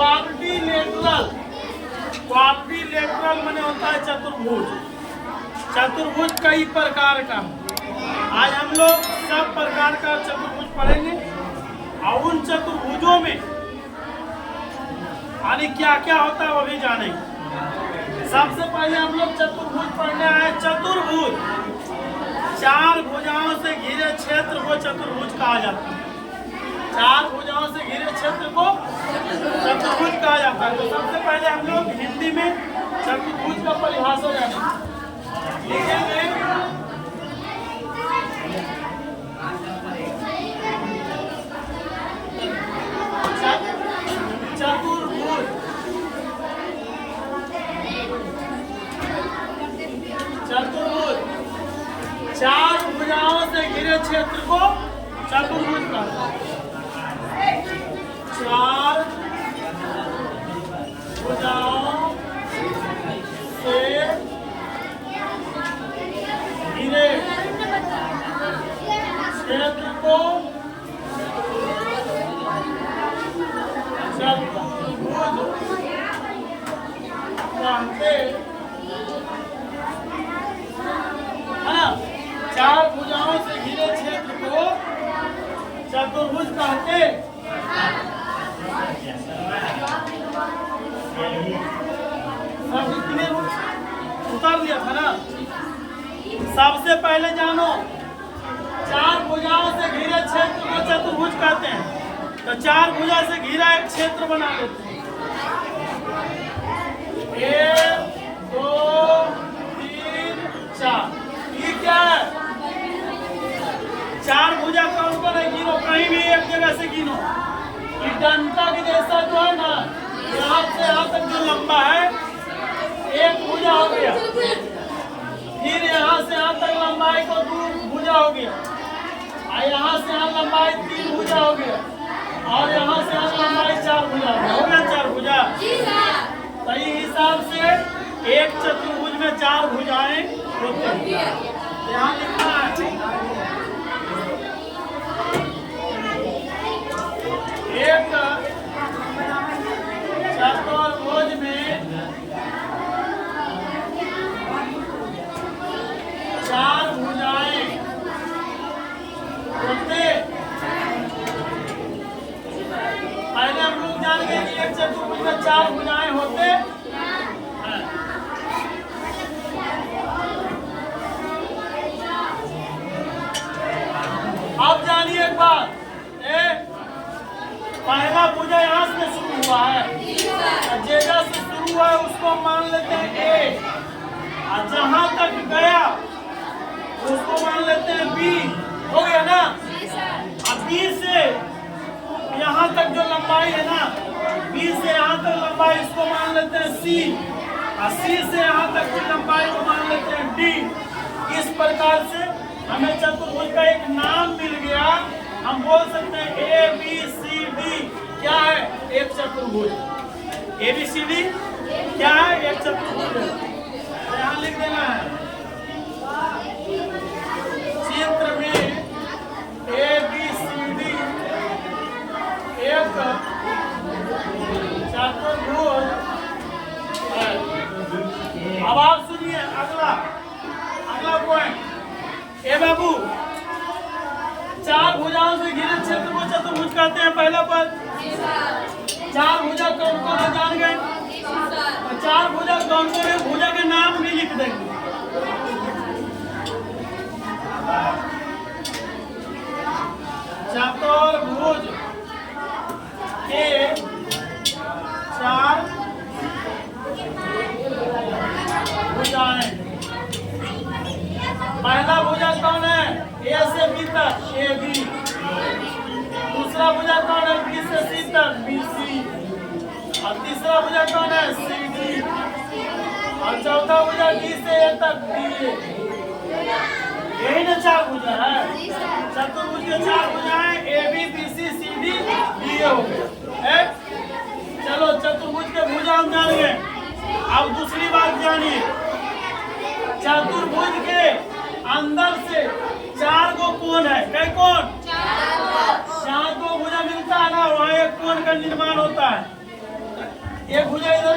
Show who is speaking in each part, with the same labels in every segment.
Speaker 1: Quadrilateral, quadrilateral माने होता है चतुर्भुज। चतुर्भुज कई प्रकार का। आज हम लोग सब प्रकार का चतुर्भुज पढ़ेंगे और उन चतुर्भुजों में यानी क्या क्या होता है वो भी जानेंगे। सबसे पहले हम लोग चतुर्भुज पढ़ने आए। चतुर्भुज चार भुजाओं से घिरे क्षेत्र को चतुर्भुज कहा जाता है। चार भुजाओं से घिरे क्षेत्र को चतुर्भुज कहा जाता है। तो सबसे पहले हम लोग हिंदी में चतुर्भुज का परिभाषा जानेंगे। लिखेंगे चतुर्भुज, चतुर्भुज चार भुजाओं से घिरे क्षेत्र को चतुर्भुज कहते हैं। चार भुजाओं से घिरे क्षेत्र को चतुर्भुज कहते हैं ना। चार भुजाओं से घिरे क्षेत्र को चतुर्भुज कहते। सब कितने उतार दिया था ना। सबसे पहले जानो चार भुजाओं से घिरे क्षेत्र को चतुर्भुज कहते हैं। तो चार भुजा से घिरा एक क्षेत्र बना लेते हैं। 1 2 3 4। ये क्या है? चार भुजा कौन कौन है? गिनो, कहीं भी एक जगह से गिनो। ये डंडा के जैसा जो है ना, यहाँ से यहाँ तक जो लंबा है एक भुजा हो गया। फिर यहाँ से यहाँ तक लंबाई को 2 भुजा हो गया। और यहाँ से यहाँ लंबाई 3 भुजा हो गया। और यहाँ से यहाँ लंबाई 4 भुजा हो गया। 4 भुजा। सही हिसाब से एक चतुर्भुज में 4 भुजाएं होते हैं। यहाँ लिखना है एक चतुर्भुज में 4 भुजाएं होते। पहले हम लोग जान गए कि एक चतुर्भुज में 4 भुजाएं होते हैं। अब जानिए एक बात, पहला भुजा यहाँ से शुरू हुआ है, जेजा से शुरू हुआ है उसको मान लेते हैं ए, और जहाँ तक गया उसको मान लेते हैं बी। हो गया ना। अब बी से यहाँ तक जो लंबाई है ना, बी से यहाँ तक लंबाई इसको मान लेते हैं सी, और सी से यहाँ तक की लंबाई को मान लेते हैं डी। इस प्रकार से हमें चतुर्भुज का एक नाम मिल गया। हम बोल सकते हैं ए बी सी डी क्या है? एक चतुर्भुज। ए बी सी डी क्या है? एक चतुर्भुज। यहाँ लिख देना है चित्र में ए बी सी डी एक चतुर्भुज है। अब आप सुनिए अगला पॉइंट। ए बाबू, 4 भुजाओं से घिरे क्षेत्र को चतुर्भुज कहते हैं। पहला पद 4 भुजा कौन कौन है जान गए। 4 भुजा कौन कौन है? भुजा के नाम भी लिख देंगे। चतुर्भुज के 4 भुजाएं। पहला भुजा कौन है? ए से बी तक ए बी। दूसरा भुजा कौन है? बी से सी तक बी सी। और तीसरा भुजा कौन है? C D. और चौथा भुजा डी से ए तक डी ए। यही ना 4 भुजा है। चतुर्भुज के 4 भुजाएं A B B C C D D A हो गए। चलो चतुर्भुज के भुजा हम जान गए। अब दूसरी बात जानिए, चतुर्भुज के अंदर से 4 गो कोण है। कई कोण? 4 गो भुजा मिलता है ना, वहाँ एक कोण का निर्माण होता है। एक भुजा इधर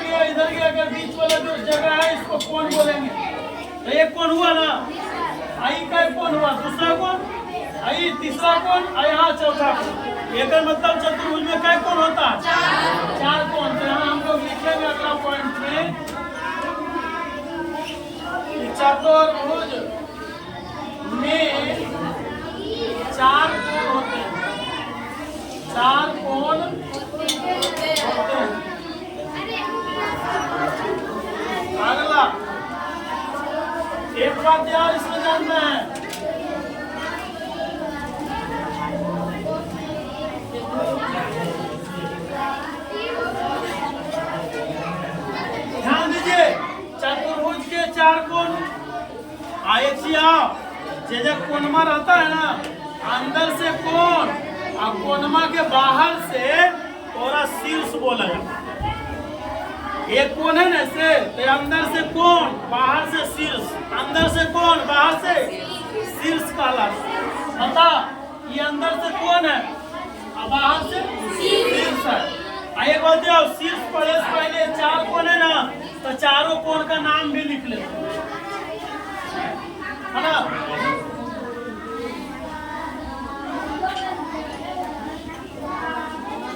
Speaker 1: गया, अगर बीच वाला जो जगह है इसको कोण बोलेंगे। तो एक कोण हुआ ना, आई का कोण हुआ, दूसरा कोण, आई तीसरा कोण, आई यहाँ चौथा कोण। एक मतलब चतुर्भुज में क्या कोण होता है? चार कोण। तो यहाँ हम लोग लिखेंगे अगला पॉइंट में, चतुर्भुज में चार कोण होते हैं, चार कोण होते हैं। अगला एक बात यार इसमें जानना है, ध्यान दीजिए, चतुर्भुज के चार कोण जब कोणमा रहता है ना, अंदर से कोण और कोणमा के बाहर से थोड़ा शीर्ष बोला जाता है। एक कोण है ना से, तो अंदर से कोण बाहर से शीर्ष, अंदर से कोण बाहर से शीर्ष काला। बता, ये अंदर से कोण है और बाहर से शीर्ष है। एक बात जाओ, शीर्ष पड़े से पहले चार कोण है ना, तो चारों कोण का नाम भी लिख ले, है ना।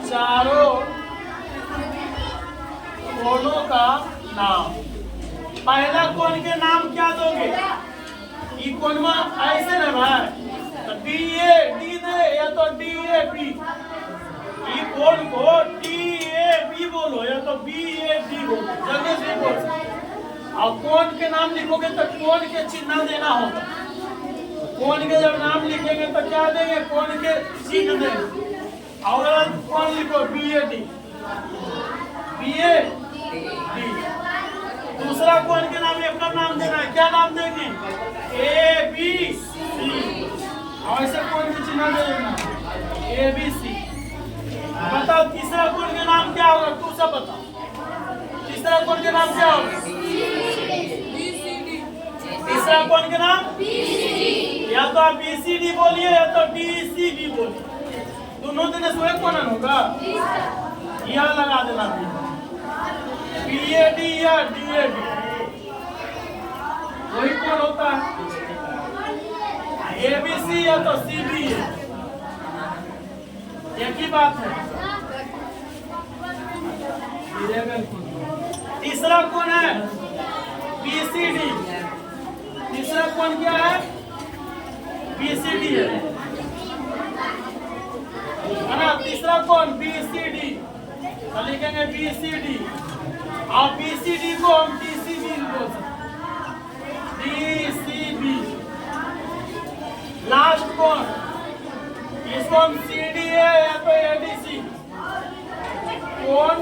Speaker 1: चारों कोणों का नाम, पहला कोण के नाम क्या दोगे? ई कोण में ऐसे ना भाई, तो डी ए डी दे या तो डी ए बी। ई कोण को डी ए बी बोलो या तो बी ए डी बोलो, जल्दी से बोलो। और कोण के नाम लिखोगे तो कोण के चिन्ह देना होगा। कोण के जब नाम लिखेंगे तो क्या देंगे? कोण के चिन्ह देंगे। और कोण लिखो B A D, B A D. दूसरा कोण के नाम एक नाम देना है, क्या नाम देंगे? A B C. और ऐसे कोण के चिन्ह दे देना ए बी सी। बताओ तीसरा कोण के नाम क्या होगा? तू सब बताओ, तीसरा कोण के नाम क्या होगा? तीसरा कोण के नाम या तो आप BCD बोलिए या तो DCB बोलिए, दोनों दिन से एक कोण होगा। यह लगा देना BAD या DAD, वही कोण होता है। ABC या तो CBA, एक ही बात है। तीसरा कोण है BCD, तीसरा कोण क्या है? BCD है ना। तीसरा कोण BCD, तो लिखेंगे BCD। और BCD को हम DCB बोल सकते, DCB। लास्ट कोण, इसको हम CDA या तो ADC, कोण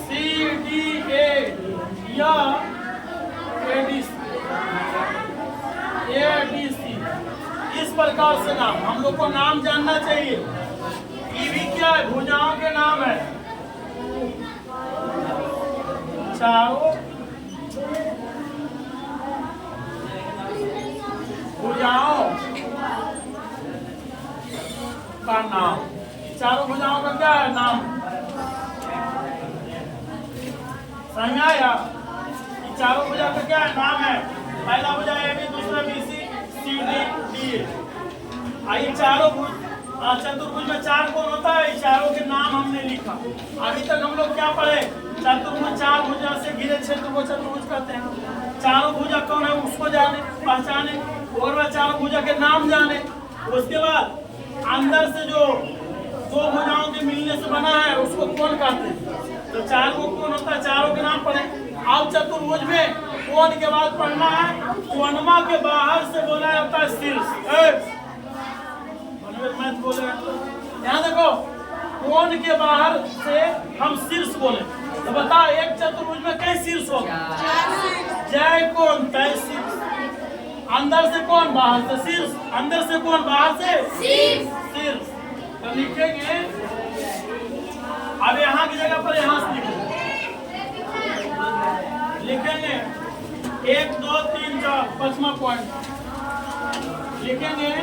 Speaker 1: CDA या ADC, इस प्रकार से नाम हम लोग को नाम जानना चाहिए। ये भी क्या है? भुजाओं के नाम है। चारों भुजाओं का नाम, चारों भुजाओं का क्या है नाम? समझ आया? चारों भुजा का क्या है नाम है? पहला भुजा ए बी, दूसरा BC, CD, DA। आइए चारों चतुर्भुज में चार कोण होता है, चारों के नाम हमने लिखा। अभी तक हम लोग क्या पढ़े? चतुर्भुज चार भुजा से घिरे क्षेत्र को चतुर्भुज कहते हैं। चारों भुजा कौन है उसको जाने, पहचाने, और वह चारों भुजा के नाम जाने। उसके बाद अंदर से जो दो भुजाओं के मिलने से बना है उसको कोण कहते हैं। तो चार को कोण होता है, चारों के नाम पढ़े। अब चतुर्भुज में कोण के बाद पढ़ना है, कोणमा के बाहर से बोला जाता है शीर्ष। मत बोले, ध्यान देखो, कोण के बाहर से हम शीर्ष बोले तो बता, एक चतुर्भुज में कई शीर्ष होगा? जय कोण तय शीर्ष। अंदर से कोण बाहर से शीर्ष, अंदर से कोण बाहर से शीर्ष। तो लिखेंगे, अब यहाँ की जगह पर यहाँ से लिखेंगे 1 2 3 4, 5वां पॉइंट लिखेंगे।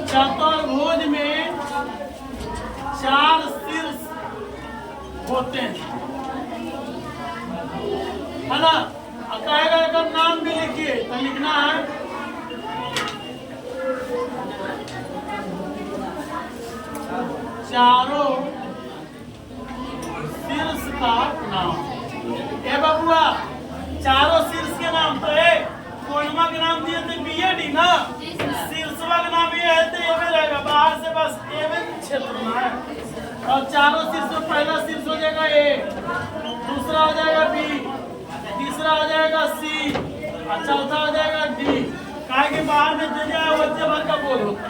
Speaker 1: चतुर्भुज में 4 शीर्ष होते हैं, है ना। कहेगा का नाम भी लिखिए, तो लिखना है चारों शीर्ष का नाम। ए बबुआ, चारों शीर्ष के नाम तो है, कोणमा के नाम दिए थे बीएडी ना, शीर्षवा का नाम ये है तो ये भी रहेगा, बाहर से बस ये भी क्षेत्र में है। और चारों शीर्ष में पहला शीर्ष हो जाएगा ए, दूसरा हो जाएगा बी, तीसरा हो जाएगा सी और चौथा हो जाएगा डी। कहा कि बाहर में जो जाए बच्चे भर का बोल होता है,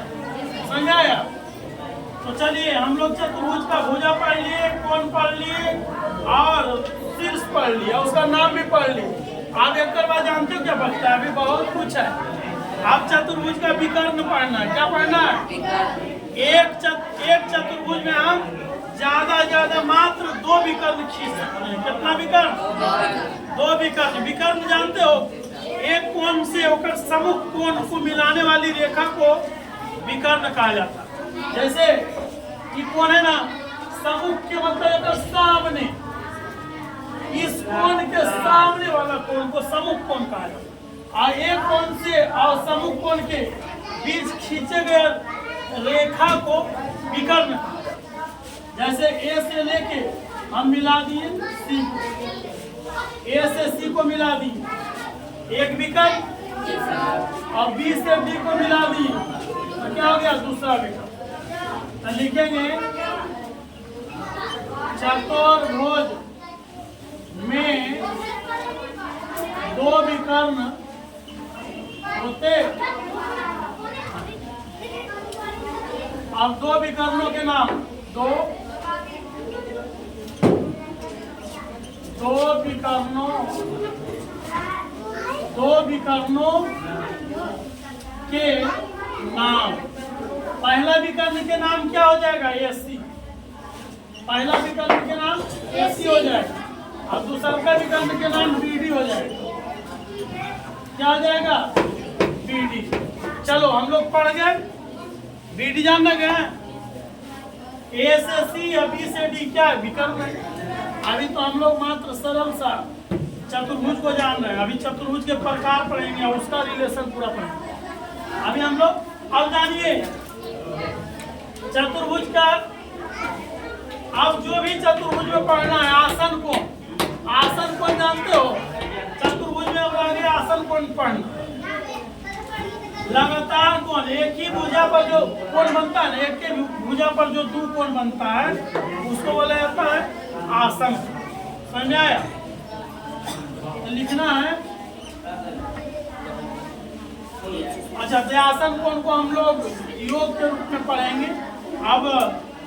Speaker 1: समझाया। तो चलिए हम लोग चतुर्भुज का भुजा पढ़ लिए, कोण पढ़ लिए और शीर्ष पढ़ लिया, उसका नाम भी पढ़ लिए। आप एक बार जानते हो क्या बचता है, अभी बहुत कुछ है। आप चतुर्भुज का विकर्ण पढ़ना है। क्या पढ़ना है? एक चतुर्भुज में हम ज्यादा मात्र 2 विकर्ण खींच सकते हैं। कितना विकर्ण? 2 विकर्ण। विकर्ण जानते हो, एक कोण से होकर सम्मुख कोण को मिलाने वाली रेखा को विकर्ण कहा जाता है। जैसे कि कोण है ना, सम्मुख के मतलब सामने, इस कोण के सामने वाला कोण को सम्मुख कोण कहा जाता है। और एक कोण से और सम्मुख कोण के बीच खींचे गए रेखा को विकर्ण कहा जाता है। जैसे ए से लेके हम मिला दिए सी को, ए से सी को मिला दिए एक विकर्ण, और बी से डी को मिला दिए तो क्या हो गया? दूसरा विकर्ण। तो लिखेंगे चतुर्भुज में 2 विकर्ण होते, अब 2 विकर्णों के नाम, दो विकर्णों के नाम। पहला विकर्ण के नाम क्या हो जाएगा? एसी। पहला विकर्ण के नाम एसी हो जाएगा, और दूसरा का विकर्ण के नाम बीडी हो जाएगा। क्या हो जाएगा? बीडी। चलो हम लोग पढ़ गए, बीडी जानना गए, ए से सी या बी से डी क्या है? विकर्ण है। अभी तो हम लोग मात्र सरल सा चतुर्भुज को जान रहे हैं, अभी चतुर्भुज के प्रकार पढ़ेंगे और उसका रिलेशन पूरा पढ़ेंगे। अभी हम लोग अब जानिए चतुर्भुज का, अब जो भी चतुर्भुज में पढ़ना है, आसन कोण। आसन कोण जानते हो? चतुर्भुज में अब आगे आसन कोण पढ़ना। लगातार कोण, एक ही भुजा पर जो कोण बनता है ना, एक के भुजा पर जो 2 कोण बनता है उसको बोला जाता है आसन। समझ आया? तो लिखना है। अच्छा, तो आसन कोण को हम लोग योग के रूप में पढ़ेंगे। अब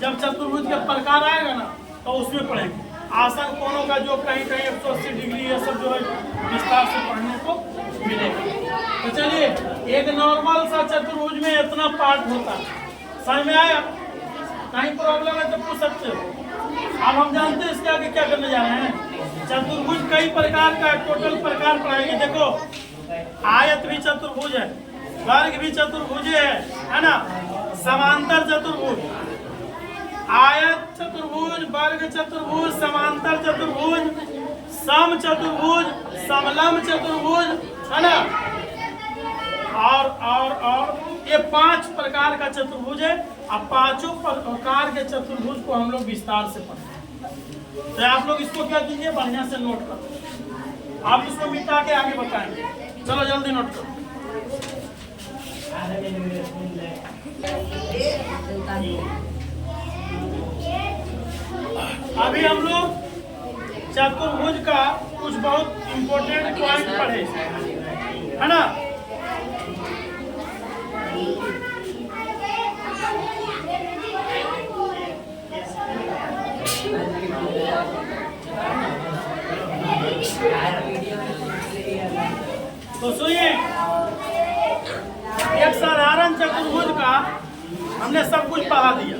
Speaker 1: जब चतुर्भुज के प्रकार आएगा ना तो उसमें पढ़ेंगे आसन कोणों का, जो कहीं 180 डिग्री ये सब जो है विस्तार से पढ़ने को मिलेगा। तो चलिए, एक नॉर्मल सा चतुर्भुज में इतना पार्ट होता है। समझ में आया? कहीं प्रॉब्लम है तो पूछ सकते हो। अब हम जानते हैं इसके आगे क्या करने जा रहे हैं। चतुर्भुज कई प्रकार का, टोटल प्रकार पढ़ाएंगे। देखो, आयत भी चतुर्भुज है, वर्ग भी चतुर्भुज है ना, समांतर चतुर्भुज, आयत चतुर्भुज, वर्ग चतुर्भुज, समांतर चतुर्भुज, सम चतुर्भुज, समलंब चतुर्भुज, है ना। और ये 5 प्रकार का चतुर्भुज है। अब 5 प्रकार के चतुर्भुज को हम लोग विस्तार से पढ़ेंगे। तो आप लोग इसको क्या कीजिए, बढ़िया से नोट करो। आप इसको मिटा के आगे बताएंगे। चलो जल्दी नोट करो। अभी हम लोग चतुर्भुज का कुछ बहुत इंपॉर्टेंट पॉइंट पढ़े, है ना। तो सुनिए, एक साधारण चतुर्भुज का हमने सब कुछ पढ़ा दिया।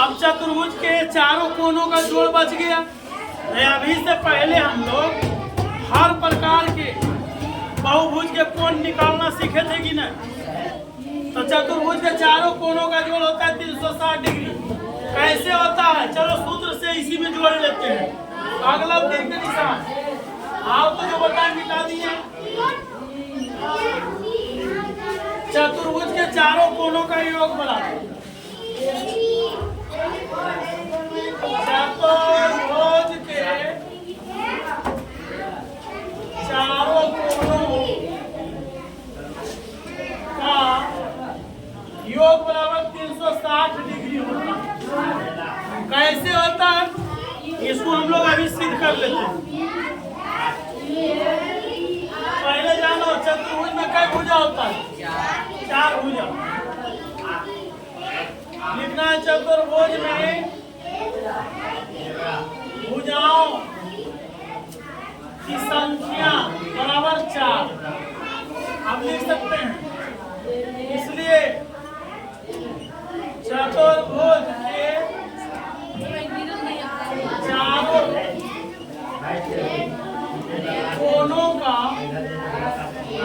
Speaker 1: अब चतुर्भुज के चारों कोनों का जोड़ बच गया। अभी से पहले हम लोग हर प्रकार के बहुभुज के कोण निकालना सीखे थे कि नहीं? तो चतुर्भुज के चारों कोनों का जोड़ होता है 360 डिग्री। कैसे होता है, चलो सूत्र से इसी में जोड़ लेते हैं। अगला तीर के निशान आप तो जो बताए मिटा दिए। चतुर्भुज के चारों कोनों का योग बराबर चतुर्भुज के चारों कोनों का योग बराबर 360 डिग्री होता है। कैसे होता है इसको हम लोग अभी सिद्ध कर लेते हैं। पहले जानो चतुर्भुज में कई भुजा होता है, 4 भुजा। लिखना है चतुर्भुज में भुजाओं की संख्या बराबर 4 आप लिख सकते हैं। इसलिए चतुर्भुज के चारों कोनों का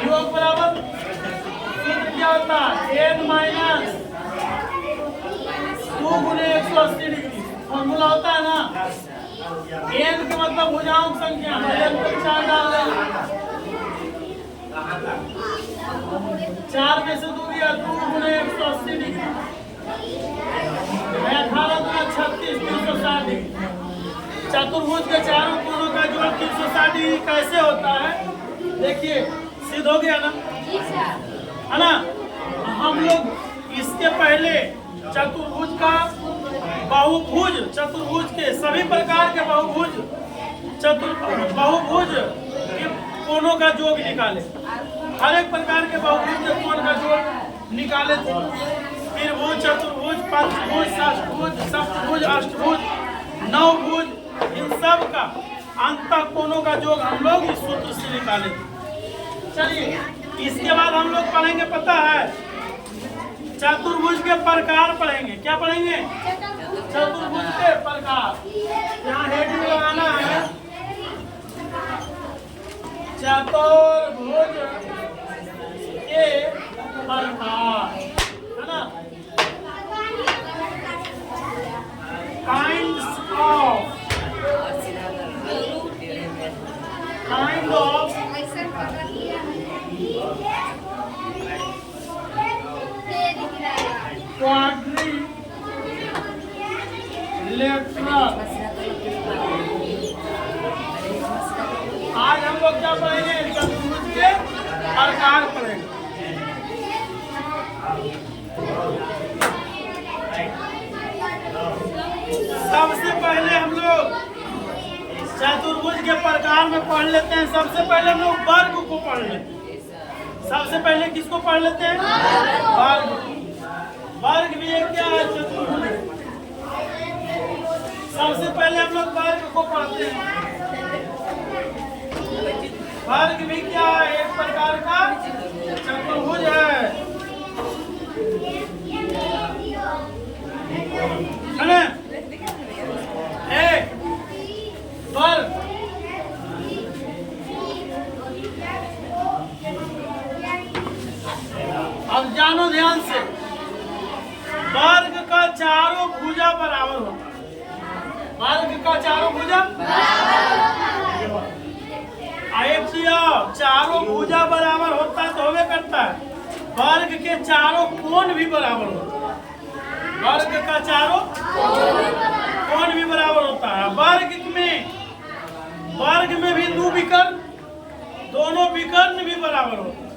Speaker 1: योग बराबर सूत्र क्या होता है, n माइनस 2 गुणे 180 डिग्री। फॉर्मूला होता है ना, n के मतलब भुजाओं की संख्या, 4 डाल दें, 4 में से 2 गया, 2 गुणे 180 डिग्री, 18 गुना 36, 360 डिग्री। चतुर्भुज के चारों कोनों का जोड़ 360 डिग्री कैसे होता है, देखिए सिद्ध हो गया ना, है ना। हम लोग इसके पहले चतुर्भुज का बहुभुज, चतुर्भुज के सभी प्रकार के बहुभुज, बहुभुज के कोनों का योग निकाले। हर एक प्रकार के बहुभुज के कोण का योग निकाले थे। त्रिभुज, चतुर्भुज, पंचभुज, षष्ठभुज, सप्तभुज, अष्टभुज, नवभुज, इन सब का अंत कोनों का योग हम लोग इस सूत्र से निकाले थे। चलिए इसके बाद हम लोग पढ़ेंगे, पता है, चतुर्भुज के प्रकार पढ़ेंगे। क्या पढ़ेंगे, चतुर्भुज के प्रकार। यहाँ हेडिंग लगाना है चतुर्भुज के प्रकार, है ना। Kinds of quadrilateral. आज हम लोग क्या पढ़ेंगे, चतुर्भुज के प्रकार पढ़ेंगे। सबसे पहले हम लोग चतुर्भुज के प्रकार में पढ़ लेते हैं। सबसे पहले हम लोग वर्ग को पढ़ लेते हैं। सबसे पहले किसको पढ़ लेते हैं, वर्ग। वर्ग भी एक क्या है, चतुर्भुज। सबसे पहले हम लोग वर्ग को पढ़ते हैं। वर्ग भी क्या है, एक प्रकार का चतुर्भुज है ना। एक वर्ग अब जानो ध्यान से, वर्ग का चारों भुजा बराबर होता है। वर्ग का चारों भुजा चारों भुजा बराबर होता है तो होवे करता है। वर्ग के चारों कोण भी बराबर होता है। वर्ग का चारों कोण भी बराबर होता है। वर्ग में भी 2 विकर्ण, दोनों विकर्ण भी बराबर होता है।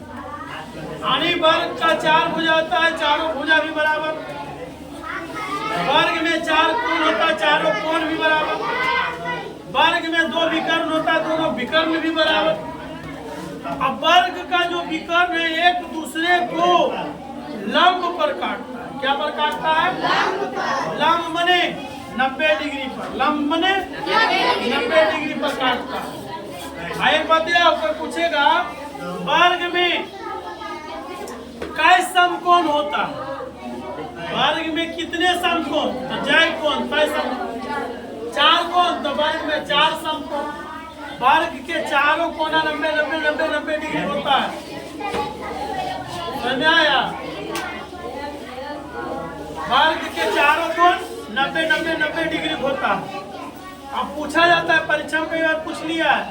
Speaker 1: यानी वर्ग का 4 भुजा होता है, चारों भुजा भी बराबर। वर्ग में 4 कोण होता है, चारों कोण भी बराबर। वर्ग में 2 विकर्ण होता है, दोनों विकर्ण भी बराबर। अब वर्ग का जो विकर्ण है एक दूसरे को लंब पर काटता है। क्या पर काटता है, लंब मने 90 डिग्री पर, लंब मने 90 डिग्री पर काटता है। एक बात कोई पूछेगा, वर्ग में कै समकोण होता है, वर्ग में कितने समकोण, तो जय कोण 4 कोण, तो वर्ग में 4 समकोण। वर्ग के चारों कोना 90 डिग्री होता है। समझ में आया। वर्ग के चारों कोण 90-90-90 डिग्री होता है। अब पूछा जाता है, परीक्षा में कई बार पूछ लिया है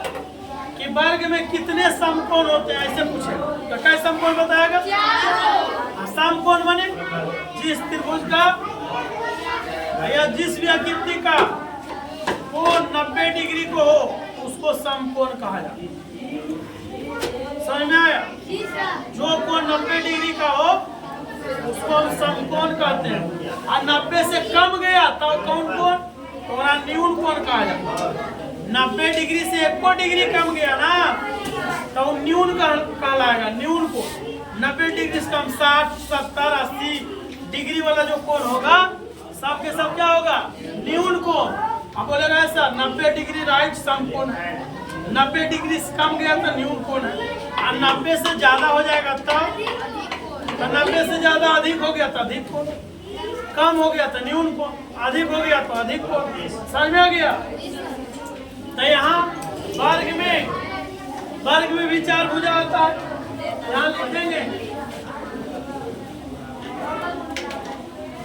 Speaker 1: कि वर्ग में कितने समकोण होते हैं, ऐसे पूछे तो कैसे समकोण बताएगा? समकोण बने जिस त्रिभुज का या जिस भी आकृति का कोण 90 डिग्री को हो उसको समकोण कहा जाता है। समझ में आया? जो कोण 90 डिग्री का हो उसको हम समकोण कहते हैं। और 90 से कम गया तो कौन कोण? तो न्यून कोण कहा जाता है। 90 डिग्री से 1 डिग्री कम गया ना तो न्यून कहलाएगा, न्यून कोण। 90 डिग्री से कम 60, 70, 80 डिग्री वाला जो कोण होगा सब के सब क्या होगा? न्यून कोण। अब बोलेगा ऐसा 90 डिग्री राइट समकोण है, 90 डिग्री से कम गया तो न्यून कोण है, और 90 से ज्यादा हो जाएगा तो 90 से ज्यादा अधिक हो गया तो अधिक कोण, कम हो गया तो न्यून कोण, अधिक हो गया तो अधिक कोण। समझ में आ गया? तो यहाँ वर्ग में भी 4 भुजा होता है। यहाँ लिखेंगे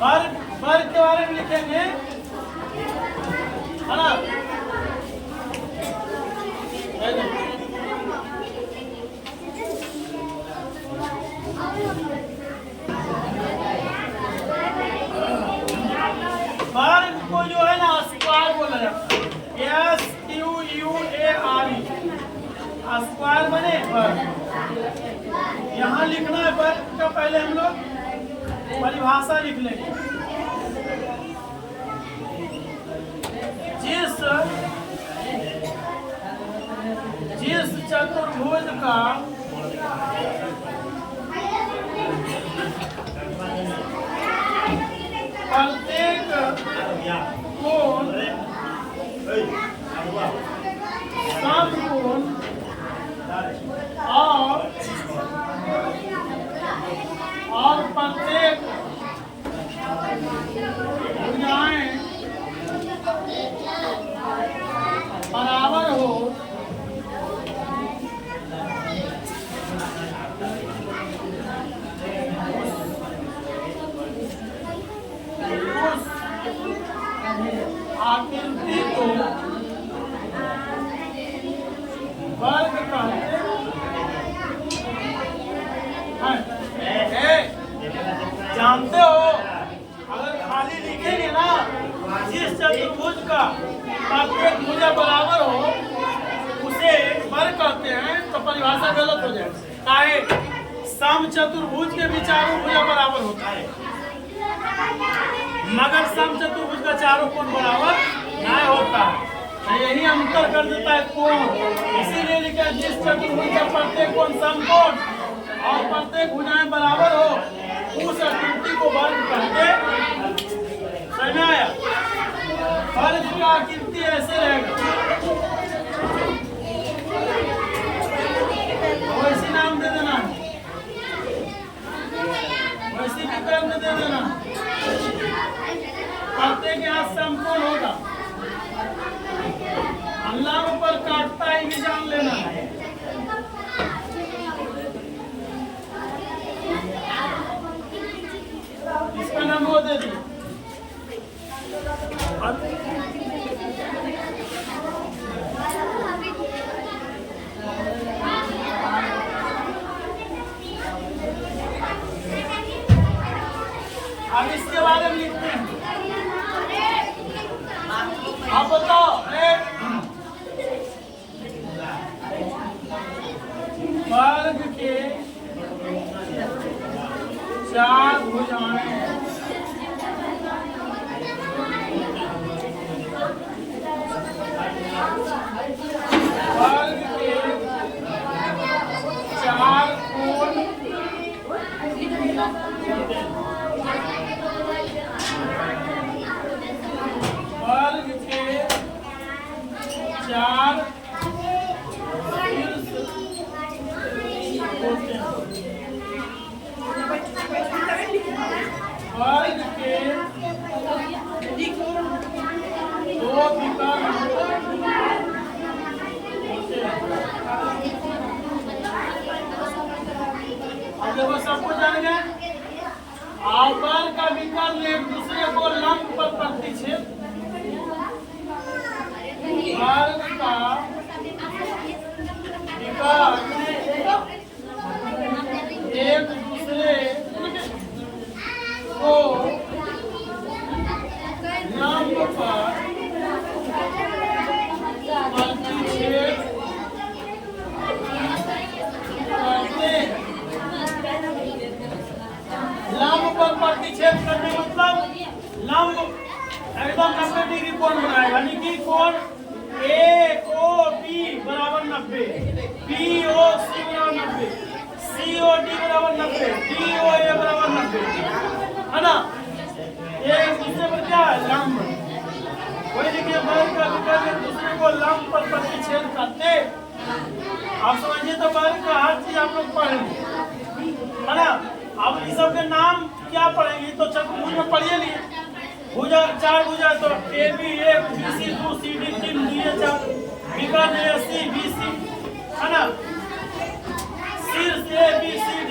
Speaker 1: वर्ग के बारे में लिखेंगे, है ना? वर्ग को जो है ना स्क्वायर बोला जाता है। SQUARE स्क्वायर बने वर्ग। यहाँ लिखना है वर्ग का, पहले हम लोग परिभाषा लिख लेंगे। जिस चतुर्भुज का प्रत्येक कोण समकोण और प्रत्येक भुजाएं बराबर हो उस आकृति को वर्ग कहते हैं। जानते हो, अगर खाली लिखेंगे ना जिस चतुर्भुज का प्रत्येक भुजा बराबर हो उसे वर्ग कहते हैं तो परिभाषा गलत हो जाएगी। काहे? सम चतुर्भुज के भी चारों भुजा बराबर होता है, मगर सम चतुर्भुज का चारों कोण बराबर नहीं होता है। तो यही अंतर कर देता है कोण। इसीलिए लिखा जिस चतुर्भुज का प्रत्येक कोण समकोण और प्रत्येक भुजाएं बराबर हो उस आकृति को वर्ग कहते हैं। समझ में आया? वर्ग का आकृति ऐसे रहेगा, वैसी नाम दे देना, वैसी भी कर्म दे देना। प्रत्येक यहाँ समकोण होगा, अल्लाह ऊपर काटता है भी जान लेना है। इसका नाम वो दे दिया। अब इसके बारे में लिखते हैं। आप बताओ, वर्ग के 4 भुजाएं वर्ग के 4 कोण वर्ग के 4 शीर्ष होते हैं। वर्ग के 2 विकर्ण होते हैं। अब देखो सब कुछ जान गए। आवर का विकर्ण एक दूसरे को लंब पर प्रतिच्छेद, वर्ग का विकर्ण एक दूसरे को लंब पर प्रतिच्छेद करते हैं। लंब पर प्रतिच्छेद करने मतलब लंब एकदम 90 डिग्री कोण बनाएगा, यानी कि कोण AOB बराबर 90, BOC बराबर 90, COD बराबर 90, DOA बराबर 90, है ना। ये एक दूसरे पर क्या है? लंब। वही देखिए वर्ग का विकर्ण एक दूसरे को लंब पर प्रतिच्छेद करते। आप समझिए तो वर्ग का हर चीज आप लोग पढ़ेंगे, है ना। अब इस सब के नाम क्या पढ़ेंगे तो चतुर्भुज में पढ़िए लिए। भुजा चार भुजा तो AB 1 BC 2 CD 3 DA 4 विकर्ण AC BC, है ना। शीर्ष ABCD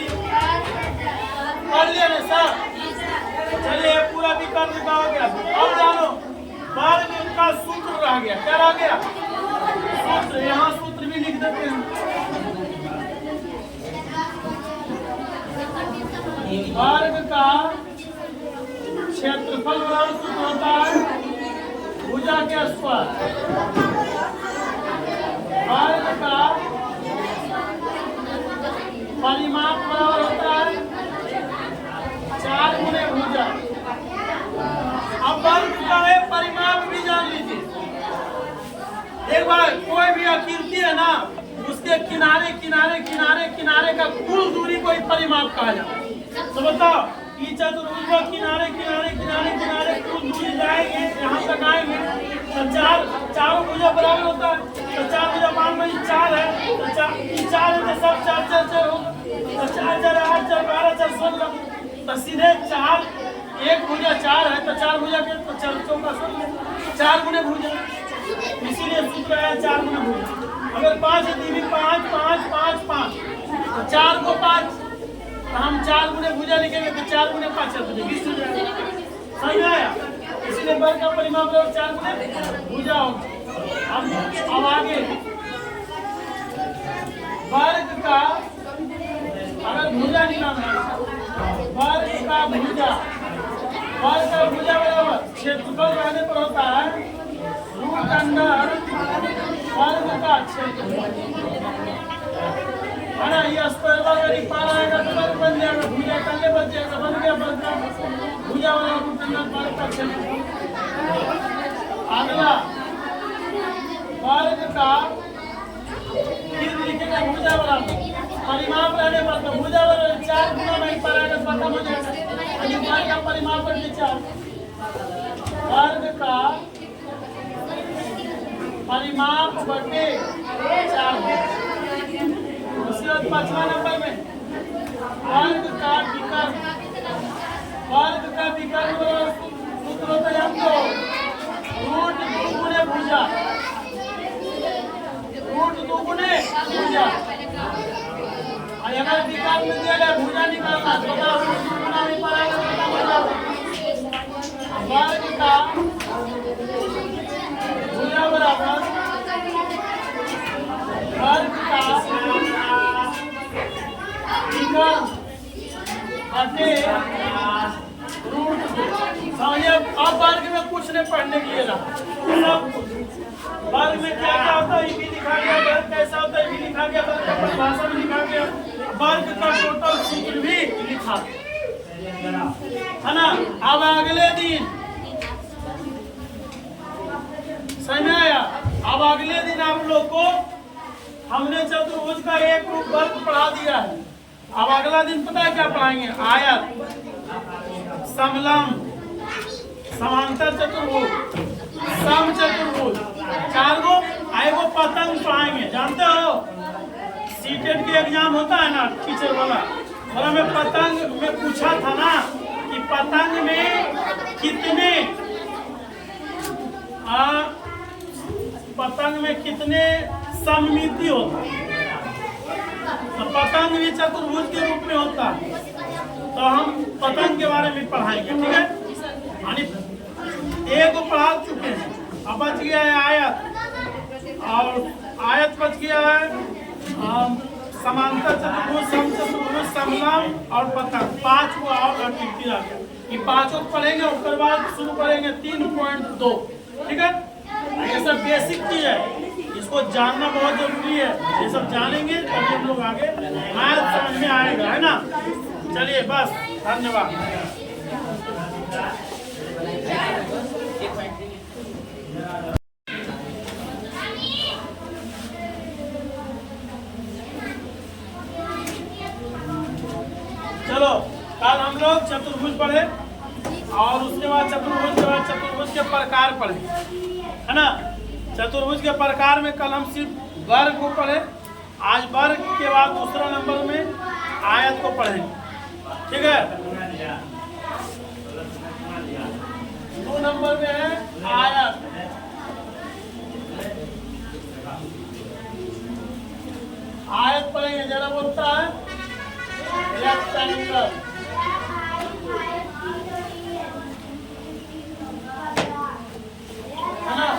Speaker 1: पढ़ लिया ना सर। चलिए पूरा विकर्ण का हो गया। अब जानो वर्ग का सूत्र रह गया। क्या रह गया? सूत्र। यहाँ सूत्र भी लिख देते हैं। वर्ग का क्षेत्रफल बराबर सूत्र होता है भुजा के स्क्वायर। वर्ग का परिमाप बराबर होता है 4 गुणे भुजा। अब वर्ग का है परिमाप भी जान लीजिए। एक बार कोई भी आकृति है ना, उसके किनारे किनारे किनारे किनारे का कुल दूरी को ही परिमाप कहा जाता है। तो बताओ कि चतुर्भुज का किनारे किनारे किनारे किनारे कुल दूरी जाएंगे, यहाँ तक आएंगे तो चारों भुजा बराबर होता है। तो 4 भुजा मान लो 4 है तो 4 है तो सब 4 4 4 हो तो 4 4 8 4 12 4 16 तो सीधे 4 एक भुजा 4 है तो 4 भुजा के तो 4 चौका 16 4 गुणे भुजा। इसीलिए सूत्र है 4 गुणे भुजा। अगर 5 है तो 5 5 5 5 तो 4 को 5 तो हम 4 गुणे भुजा लिखेंगे तो 4 गुणे 5 20 हो जाएगा। समझ में आया? इसलिए वर्ग का परिमाप 4 गुणे भुजा होगा। अब आगे वर्ग का अगर भुजा निकालना है, वर्ग का भुजा बराबर क्षेत्रफल रहने पर होता है रूट अंडर वर्ग का क्षेत्रफल, है ना। ये स्क्वायर वाला पार आएगा तो वर्ग बन जाएगा, भुजा कल्ले बच जाएगा, बन गया वर्ग का भुजा वाला रूट अंडर वर्ग का क्षेत्रफल। अगला वर्ग का फिर लिखेगा भुजा वाला परिमाप रहने पर तो भुजा वाला 4 गुना नहीं पर आएगा तो खत्म हो जाएगा। वर्ग का परिमाप पर 4 वर्ग का परिमाप बटे 4। उसके बाद 5वां नंबर में वर्ग का विकर्ण सूत्र होता है हमको रूट 2 गुणे भुजा अगर विकर्ण में दिया गया भुजा निकालना तो रूट 2 गुना नहीं पड़ेगा तो वर्ग का भुजा बराबर वर्ग का विकर्ण बटे रूट 2। समझिए अब वर्ग में कुछ नहीं पढ़ने के लिए सब कुछ वर्ग में क्या क्या होता है ये भी लिखा गया, वर्ग कैसा होता है ये भी लिखा गया, वर्ग का परिभाषा भी लिखा गया, वर्ग का टोटल सूत्र भी लिखा है ना। अब अगले दिन समझ में आया? अब अगले दिन आप लोग को हमने चतुर्भुज का एक रूप वर्ग पढ़ा दिया है। अब अगला दिन पता है क्या पढ़ाएंगे? आयत, समलंब, समांतर चतुर्भुज, समचतुर्भुज, 4 गो आएगो पतंग पढ़ाएंगे। जानते हो सीटेट के एग्जाम होता है ना टीचर वाला, और हमें पतंग में पूछा था ना कि पतंग में कितने सममिति होता है। तो पतंग भी चतुर्भुज के रूप में होता है। तो हम पतन के बारे में पढ़ाएंगे, ठीक है। यानी ए को पढ़ा चुके हैं, अब बच गया है आयत, और आयत बच गया है समांतर चतुर्भुज, समचतुर्भुज, समलंब और पतन। 5 को और एक्टिविटी आ गया, ये 5 पढ़ेंगे, उसके बाद शुरू करेंगे 3.2, ठीक है। ये सब बेसिक चीज है, इसको जानना बहुत जरूरी है। ये सब जानेंगे तभी हम लोग आगे मैथ समझ में आएगा, है ना। चलिए बस, धन्यवाद। चलो, कल हम लोग चतुर्भुज पढ़े और उसके बाद चतुर्भुज के प्रकार पढ़े, है ना। चतुर्भुज के प्रकार में कल हम सिर्फ वर्ग को पढ़े, आज वर्ग के बाद दूसरा नंबर में आयत को पढ़ेंगे, ठीक है। 2 नंबर में है आयत। आयत पढ़ेंगे, जरा बोलता है रेक्टेंगल, है ना।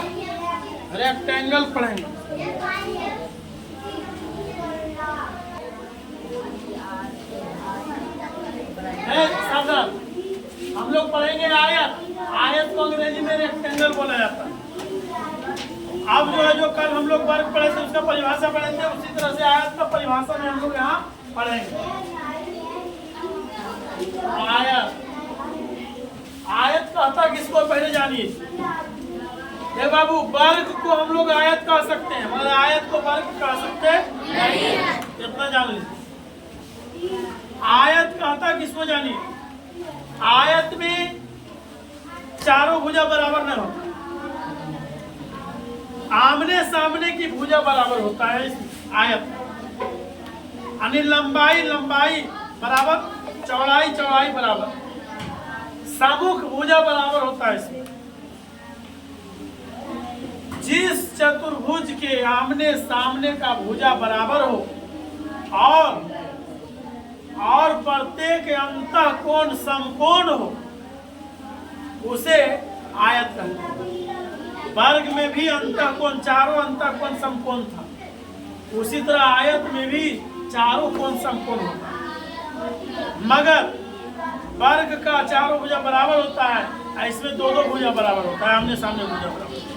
Speaker 1: रेक्टेंगल पढ़ेंगे। साधन हम लोग पढ़ेंगे आयत। आयत को अंग्रेजी में रेक्टेंगल बोला जाता है। अब जो है, जो कल हम लोग वर्ग पढ़े थे उसका परिभाषा पढ़े थे, उसी तरह से आयत का परिभाषा में हम लोग यहाँ पढ़ेंगे। आयत, आयत कहता किसको, पहले जानिए। ये बाबू, वर्ग को हम लोग आयत कह सकते हैं, मगर आयत को वर्ग कह सकते हैं, इतना जान लीजिए। आयत कहता किसको, जानिए। आयत में चारों भुजा बराबर नहीं होता, आमने सामने की भुजा बराबर होता है इस आयत। यानी लंबाई लंबाई बराबर, चौड़ाई चौड़ाई बराबर, सम्मुख भुजा बराबर होता है इसमें। जिस चतुर्भुज के आमने सामने का भुजा बराबर हो और प्रत्येक अंतःकोण समकोण हो, उसे आयत कहते हैं। वर्ग में भी अंतःकोण, चारों अंतःकोण समकोण था, उसी तरह आयत में भी चारों कोण समकोण होता है। मगर वर्ग का चारों भुजा बराबर होता है, इसमें 2-2 भुजा बराबर होता है, आमने सामने भुजा बराबर।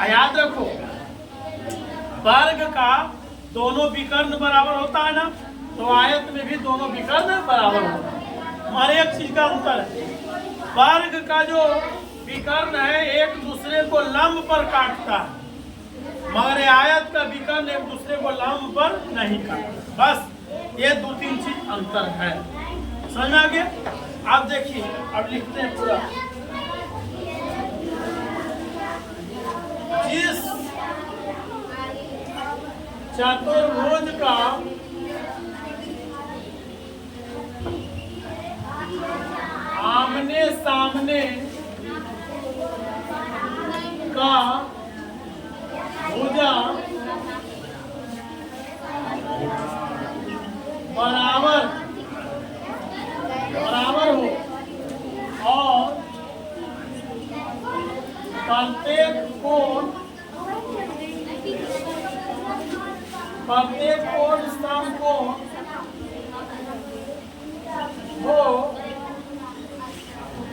Speaker 1: याद रखो, वर्ग का दोनों विकर्ण बराबर होता है ना, तो आयत में भी दोनों विकर्ण बराबर होता है। हमारे एक चीज का अंतर है, वर्ग का जो विकर्ण है एक दूसरे को लंब पर काटता है, मगर आयत का विकर्ण एक दूसरे को लंब पर नहीं काटता। बस ये 2-3 चीज अंतर है, समझ में आ गया। आप देखिए, अब लिखते हैं पूरा। जिस चतुर्भुज का आमने सामने का भुजा बराबर बराबर हो और प्रत्येक कोण समकोण हो,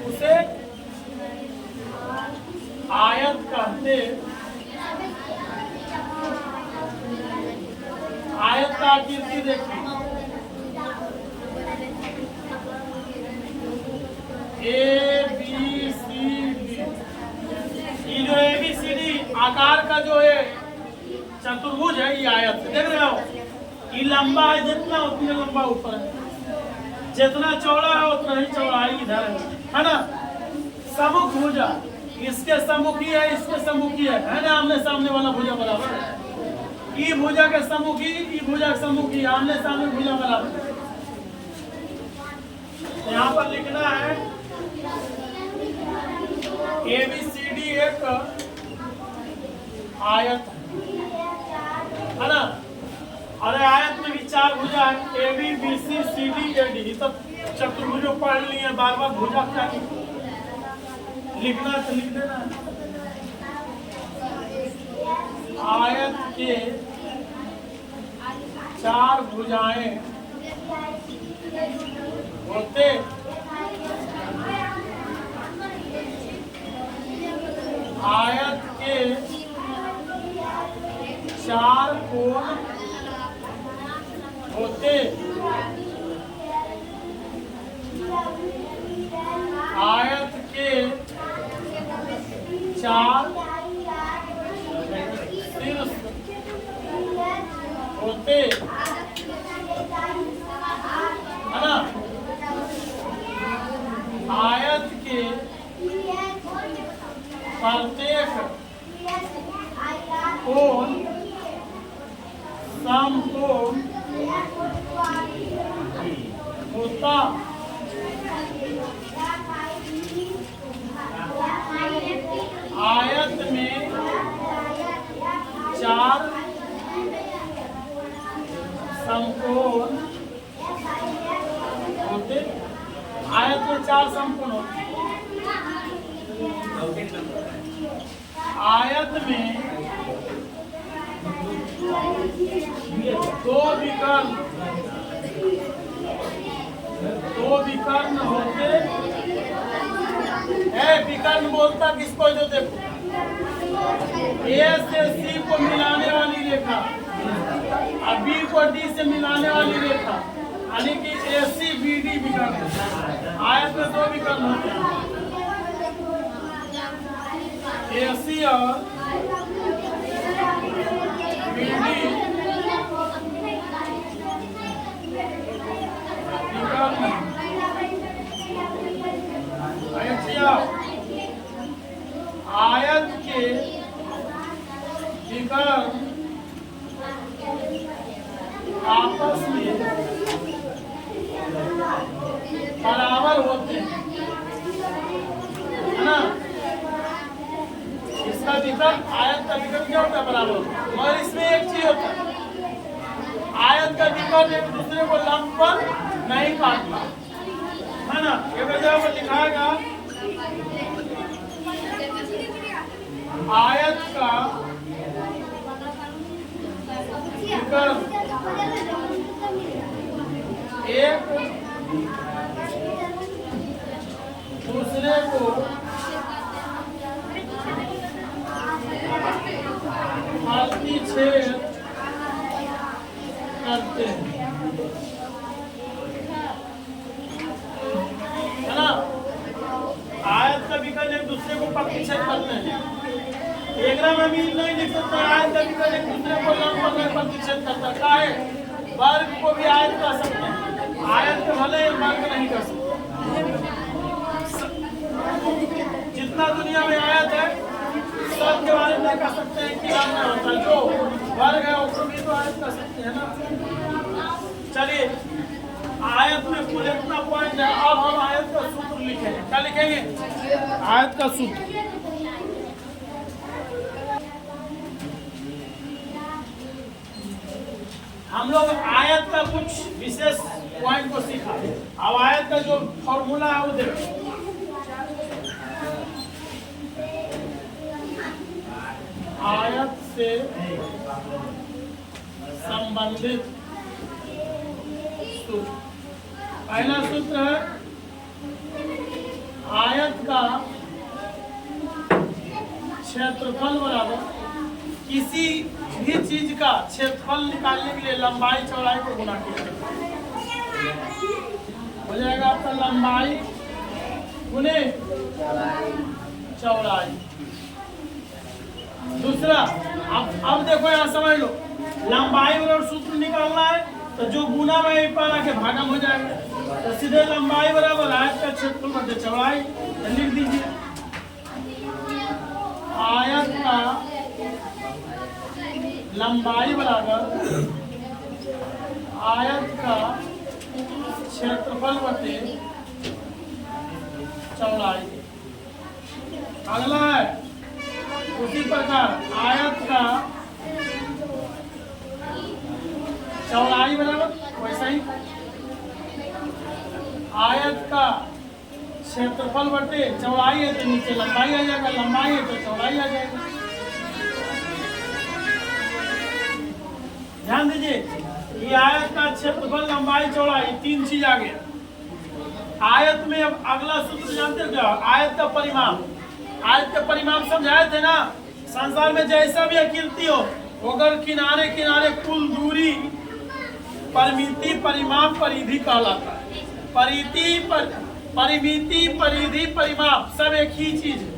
Speaker 1: उसे आयत कहते। आयत का आकृति देखिए, ABCD, ये जो ABCD आकार का जो है चतुर्भुज है, ये आयत देख रहे हो। ये लंबा है जितना, उतना लंबा ऊपर है, जितना चौड़ा है उतना ही चौड़ाई इधर है ना। सम्मुख भुजा, इसके सम्मुखी है, इसके सम्मुखी है ना, आमने सामने वाला भुजा बराबर है। ई भुजा के सम्मुखी, ई भुजा के सम्मुखी, आमने सामने भुजा बराबर है। यहाँ पर लिखना है ABCD एक आयत है ना। अरे आयत में भी 4 भुजा है, AB BC CD AD, ये सब चतुर्भुज पढ़ लिए, बार बार भुजा क्या लिखना तो लिख देना। आयत के 4 भुजाएं होते आयत के 4 कोण होते आयत के 4 शीर्ष होते, है ना। आयत के प्रत्येक कोण समकोण होता। आयत में 4 समकोण होते, आयत में 4 समकोण होते। आयत में 2 विकर्ण होते। विकर्ण बोलता किसको, जो देखो ए से सी को मिलाने वाली रेखा और बी को डी से मिलाने वाली रेखा, यानी कि AC BD विकर्ण। आयत में 2 विकर्ण होते हैं, AC और BD विकर्ण। आयत के विकर्ण आपस में बराबर होते हैं, है ना। इसका विकर्ण, आयत का विकर्ण क्या होता है, बराबर होता है। और इसमें एक चीज होता है, आयत का विकर्ण एक दूसरे को लंब पर नहीं काटना, है ना। ये वजह पर लिखाएगा आयत का विकर्ण एक दूसरे को प्रतिच्छेद करते हैं, है ना। आयत का विकर्ण एक दूसरे को प्रतिच्छेद करते हैं। डायग्राम में भी नहीं लिख सकते, आयत का विकर्ण एक दूसरे को लंब पर प्रतिच्छेद करता है। क्या है, वर्ग को भी आयत कर सकते हैं, आयत को भले वर्ग नहीं कर सकते। जितना दुनिया में आयत है सब के बारे में कह सकते हैं कि लंब नहीं होता, जो वर्ग है उसको भी तो आयत कर सकते हैं ना। चलिए, आयत में कुल इतना पॉइंट है। अब हम आयत का सूत्र लिखेंगे। क्या लिखेंगे, आयत का सूत्र। हम लोग आयत का कुछ विशेष पॉइंट को सीखा। अब आयत का जो फॉर्मूला है वो देखो। आयत से संबंधित सूत्र, पहला सूत्र है आयत का क्षेत्रफल बराबर किसी भी चीज का क्षेत्रफल निकालने के लिए लंबाई चौड़ाई को गुणा किया हो जाएगा आपका लंबाई गुने चौड़ाई। दूसरा, अब देखो यहाँ समझ लो, लंबाई बराबर सूत्र निकालना है तो जो गुना में पाना के भागम हो जाएगा, तो सीधे लंबाई बराबर आयत का क्षेत्रफल बटे चौड़ाई लिख दीजिए। आयत का लंबाई बराबर आयत का क्षेत्रफल बटे चौड़ाई। अगला है उसी प्रकार आयत का चौड़ाई बराबर वैसा ही आयत का क्षेत्रफल बटे चौड़ाई है तो नीचे लंबाई आ जाएगा, लंबाई है तो चौड़ाई आ जाएगा। ध्यान दीजिए, ये आयत का क्षेत्रफल लंबाई चौड़ाई तीन चीज आ गया। आयत में अब अगला सूत्र जानते हो क्या? आयत का परिमाप। आयत का परिमाप समझाए थे ना, संसार में जैसा भी आकृति हो, अगर किनारे किनारे कुल दूरी परिमिति परिमाप परिधि कहलाता है। परिमिति परिधि परिमाप सब एक ही चीज है।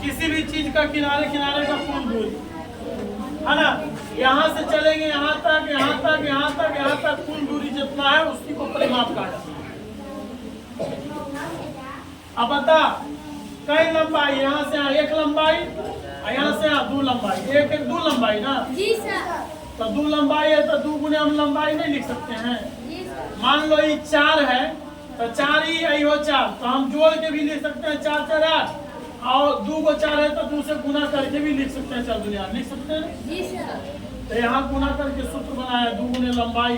Speaker 1: किसी भी चीज का किनारे किनारे का कुल दूरी है ना, यहाँ से चलेंगे यहाँ तक, यहाँ तक, यहाँ तक, यहाँ तक, कुल दूरी जितना है उसी को परिमाप कहा जाता है। अब बता, कई लंबाई, यहाँ से यहाँ एक लंबाई, यहाँ से यहाँ दो लंबाई, एक एक दो लंबाई ना जी सर। तो दो लंबाई है तो दो गुने हम लंबाई नहीं लिख सकते हैं? मान लो ये 4 है तो 4 ही आई हो 4, तो हम जोड़ के भी लिख सकते हैं 4 4 8, और 2 को 4 है तो 2 से गुना करके भी लिख सकते हैं, 4 दुनिया लिख सकते हैं जी सर। तो यहाँ गुना करके सूत्र बनाया 2 गुने लंबाई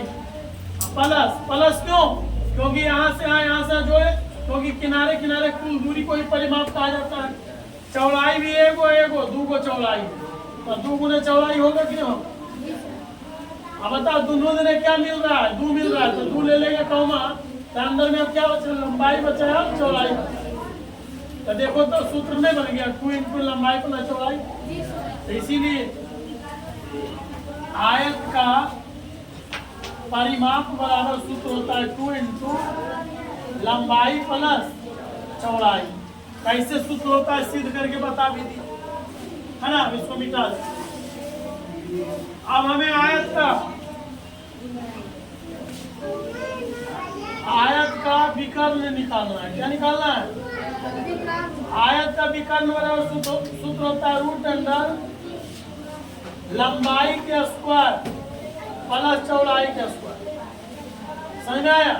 Speaker 1: प्लस प्लस। क्यों? क्योंकि यहाँ से यहाँ से जोड़े, क्योंकि किनारे किनारे कुल दूरी को ही परिमाप कहा जाता है। चौड़ाई भी एगो एगो, 2 को चौड़ाई, तो 2 गुने चौड़ाई होगा कि नहीं? अब बताओ दोनों ने क्या मिल रहा है? 2 मिल रहा है, तो 2 ले लेंगे कौमा, तो अंदर में अब क्या बचा? लंबाई बचा है और चौड़ाई बचा। तो देखो तो सूत्र में बन गया 2 इंटू लंबाई प्लस चौड़ाई। तो इसीलिए आयत का परिमाप बराबर सूत्र होता है 2 इंटू लंबाई प्लस चौड़ाई। कैसे सूत्र होता है सिद्ध करके बता भी दी है ना, इसको मिटा दे। अब हमें आयत का विकर्ण निकालना है। क्या निकालना है? आयत का विकर्ण बराबर सूत्र होता है रूट अंडर लंबाई के स्क्वायर प्लस चौड़ाई के स्क्वायर। समझ में आया?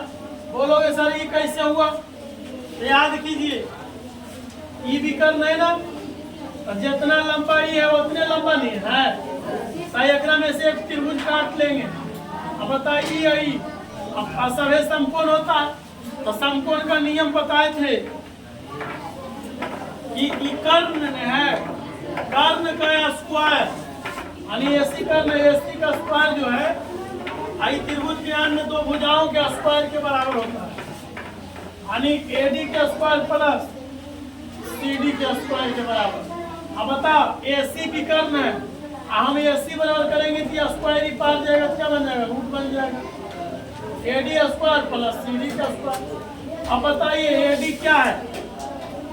Speaker 1: बोलोगे सर ये कैसे हुआ? तो याद कीजिए, ये विकर्ण है ना, जितना लंबाई है उतने लंबा नहीं है। एकरा में से एक त्रिभुज काट लेंगे। अब बताइए यही अब सभे समकोण होता है, तो समकोण का नियम बताए थे कि कर्ण है, कर्ण का स्क्वायर यानी एसी कर्ण, एसी का स्क्वायर जो है आई त्रिभुज के अन्य दो भुजाओं के स्क्वायर के बराबर होता है, यानी एडी के स्क्वायर प्लस सीडी के स्क्वायर के बराबर। अब बताओ एसी विकर्ण है, हम एसी बराबर करेंगे तो स्क्वायर ही पार जाएगा, क्या बन जाएगा? रूट बन जाएगा। एडी स्क्वायर प्लस सीडी का स्क्वायर। अब बताइए एडी क्या है?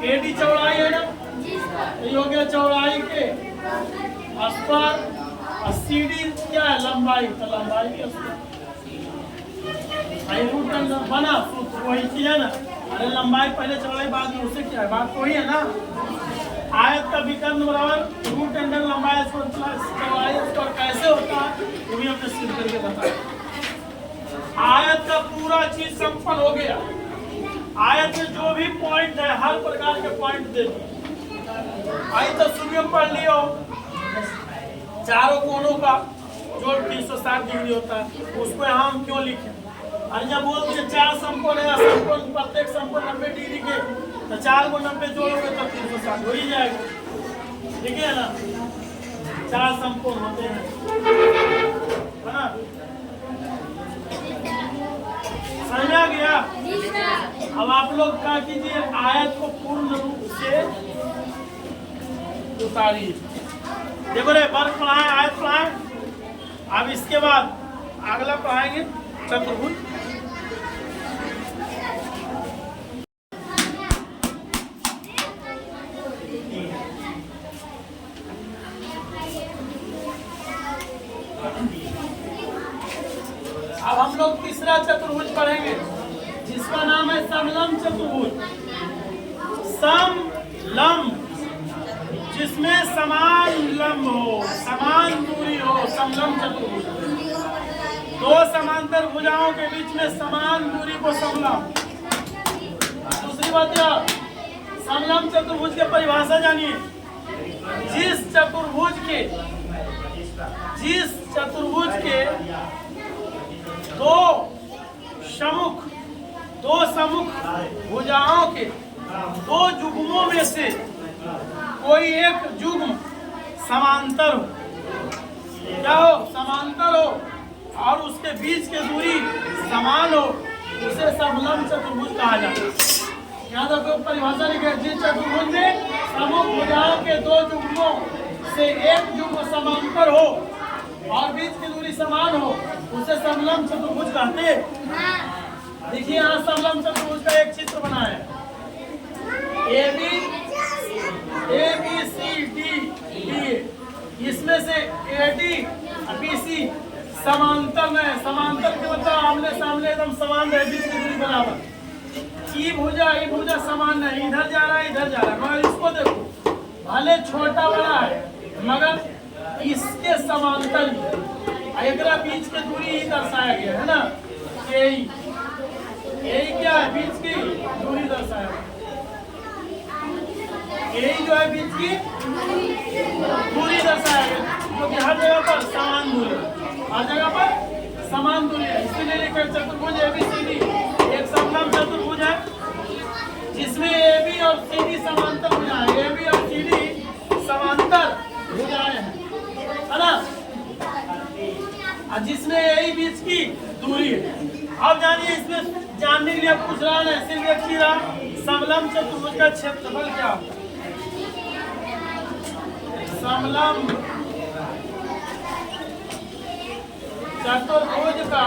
Speaker 1: एडी चौड़ाई है ना, ये हो गया चौड़ाई के स्क्वायर, और सीडी क्या है? लंबाई, तो लंबाई के स्क्वायर। रूट बना सूत्र वही चीज है ना। अरे लंबाई पहले चौड़ाई बाद में, उससे क्या है? बात तो वही है ना। आयत का विकर्ण बराबर रूट अंडर लंबाई स्क्वायर प्लस चौड़ाई स्क्वायर। कैसे होता है वो भी हमने सिद्ध करके बताया। आयत का पूरा चीज संपन्न हो गया। आयत में जो भी पॉइंट है हर प्रकार के पॉइंट दे दिए। आई तो शुरू में पढ़ लियो, चारों कोणों का जोड़ 360 डिग्री होता है, उसको यहाँ हम क्यों लिखे? और जब बोलते हैं 4 समकोण है, समकोण प्रत्येक समकोण 90 डिग्री के, तो 4 को 90 जोड़ोगे तो 360 हो ही जाएगा। ठीक है ना, 4 समकोण होते हैं, है ना? समझ आ गया? अब आप लोग क्या कीजिए, आयत को पूर्ण रूप से उतारिए। देखो रे वर्ग पढ़ाए, आयत पढ़ाए, अब इसके बाद अगला पढ़ाएंगे चतुर्भुज। अब हम लोग तीसरा चतुर्भुज पढ़ेंगे जिसका नाम है समलंब चतुर्भुज। समलंब जिसमें समान लंब हो, समान दूरी हो, समलंब चतुर्भुज। दो समांतर भुजाओं के बीच में समान दूरी को समलंब। दूसरी बात यह, समलंब चतुर्भुज की परिभाषा जानिए। जिस चतुर्भुज के दो समुख दो सम्मुख भुजाओं के दो जुग्मों में से कोई एक जुग्म समांतर हो, क्या हो, समांतर हो, और उसके बीच की दूरी समान हो, उसे समलंब चतुर्भुज कहा जाता है। यहाँ देखो परिभाषा लिखी है, जिस चतुर्भुज में सम्मुख भुजाओं के दो जुग्मों से एक जुग्म समांतर हो और बीच की दूरी समान हो, उसे समलंब चतुर्भुज कहते हैं। देखिए यहाँ समलंब चतुर्भुज का एक चित्र बना है, ए बी सी डी, इसमें से AD BC समांतर में, समांतर के मतलब आमने सामने एकदम समान रहे, बीच की दूरी बराबर। ई भुजा समान नहीं, इधर जा रहा है इधर जा रहा है, मगर इसको देखो भले छोटा बड़ा है मगर इसके समांतर अगला बीच की दूरी ही दर्शाया गया है ना, यही क्या है, बीच की दूरी दर्शाया गया, यही जो है बीच की दूरी दर्शाया गया, क्योंकि हर जगह पर समान दूरी, हर जगह पर समान दूरी है। इसलिए लिखा चतुर्भुज ABCD एक समलंब चतुर्भुज है जिसमें AB और CD समांतर भुजाएं, AB और CD समांतर भुजाएं हैं, है ना, जिसमें यही बीच की दूरी है। अब जानिए इसमें जानने के लिए पूछ रहा है, सिर्फ देखिए समलंब चतुर्भुज का क्षेत्रफल क्या होता है। समलंब चतुर्भुज का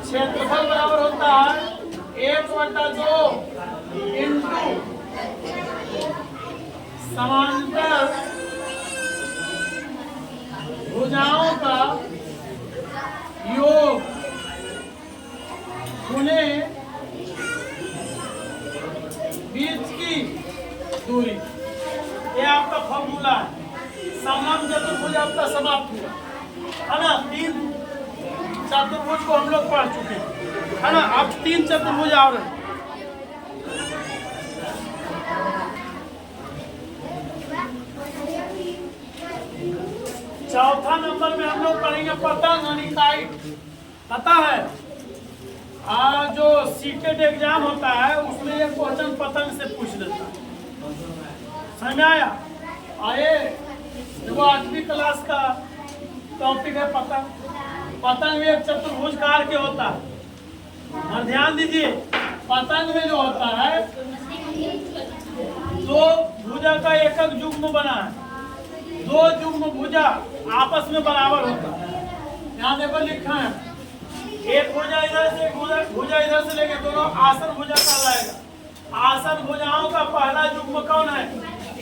Speaker 1: क्षेत्रफल बराबर होता है 1/2 इंटू समांतर भुजाओं का योग गुने बीच की दूरी। ये आपका फॉर्मूला है। समलंब चतुर्भुज आपका समाप्त हुआ, है ना। 3 चतुर्भुज को हम लोग पढ़ चुके हैं, है ना। अब 3 चतुर्भुज और हैं। चौथा नंबर में हम लोग पढ़ेंगे पतंग यानी काइट। पता है जो सीटेट एग्जाम होता है उसमें एक क्वेश्चन पतंग से पूछ देता है, समझ में आया। आए देखो 8वीं क्लास का टॉपिक है पतंग। पतंग में एक चतुर्भुज कार के होता है, और ध्यान दीजिए पतंग में जो होता है 2 भुजा का एकक युग्म बना है, 2 युग्म भुजा आपस में बराबर होता है। यहाँ देखो लिखा है एक भुजा इधर से भुजा इधर से लेके दोनों आसन भुजा कहलाएगा। आसन भुजाओं का पहला युग्म कौन है?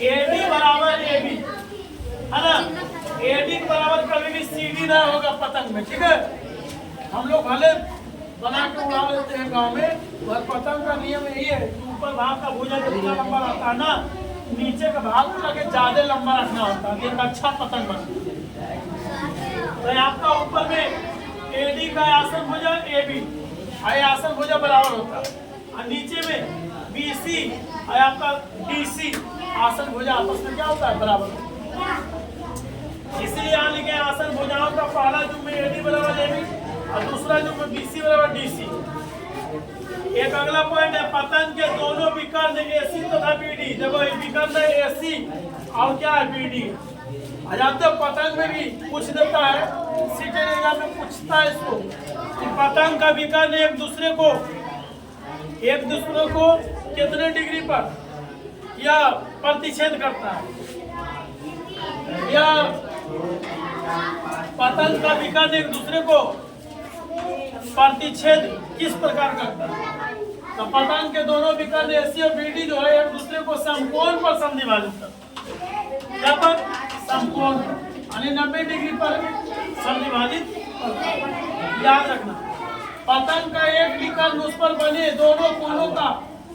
Speaker 1: AD बराबर AB, है ना। AD के बराबर कभी भी CD ना होगा पतंग में, ठीक है। हम लोग भले बना के उड़ा लेते हैं गांव में, पर पतंग का नियम यही है कि ऊपर भाग का भुजा जितना लंबा रहता है ना, नीचे का भाग को लगे ज्यादा लंबा रखना होता है, एक अच्छा पतंग बनता है। तो आपका ऊपर में AD का आसन भुजा AB आसन भुजा बराबर होता है, और नीचे में BC आपका DC आसन भुजा आपस में क्या होता है? बराबर। इसलिए यहाँ लिखे आसन भुजाओं का पहला युग्म AD बराबर AB और दूसरा युग्म BC बराबर DC। एक अगला पॉइंट है पतंग के दोनों विकर्ण AC तथा BD। देखो विकर्ण है AC और क्या है BD। तो पतंग में भी पूछ देता है, सीटेट एग्जाम में पूछता है इसको कि पतंग का विकर्ण एक दूसरे को कितने डिग्री पर या प्रतिच्छेद करता है, या पतंग का विकर्ण एक दूसरे को प्रतिच्छेद किस प्रकार करता है। तो पतंग के दोनों विकर्ण AC और BD जो है एक दूसरे को समकोण पर समद्विभाजित करता है। क्या पर? समकोण यानी 90 डिग्री पर समद्विभाजित करता है। याद रखना पतंग का एक विकर्ण उस पर बने दोनों कोणों का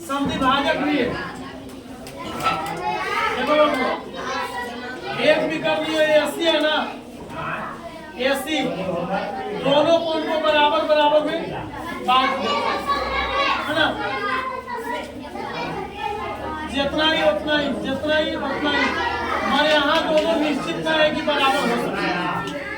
Speaker 1: समद्विभाजक भी है। देखो एक विकर्ण AC है ना, AC दोनों कोण को बराबर बराबर में बांट दे, है ना। जितना ही उतना ही, जितना ही उतना ही। हमारे यहाँ दोनों निश्चित ना है कि बराबर हो सकते हैं।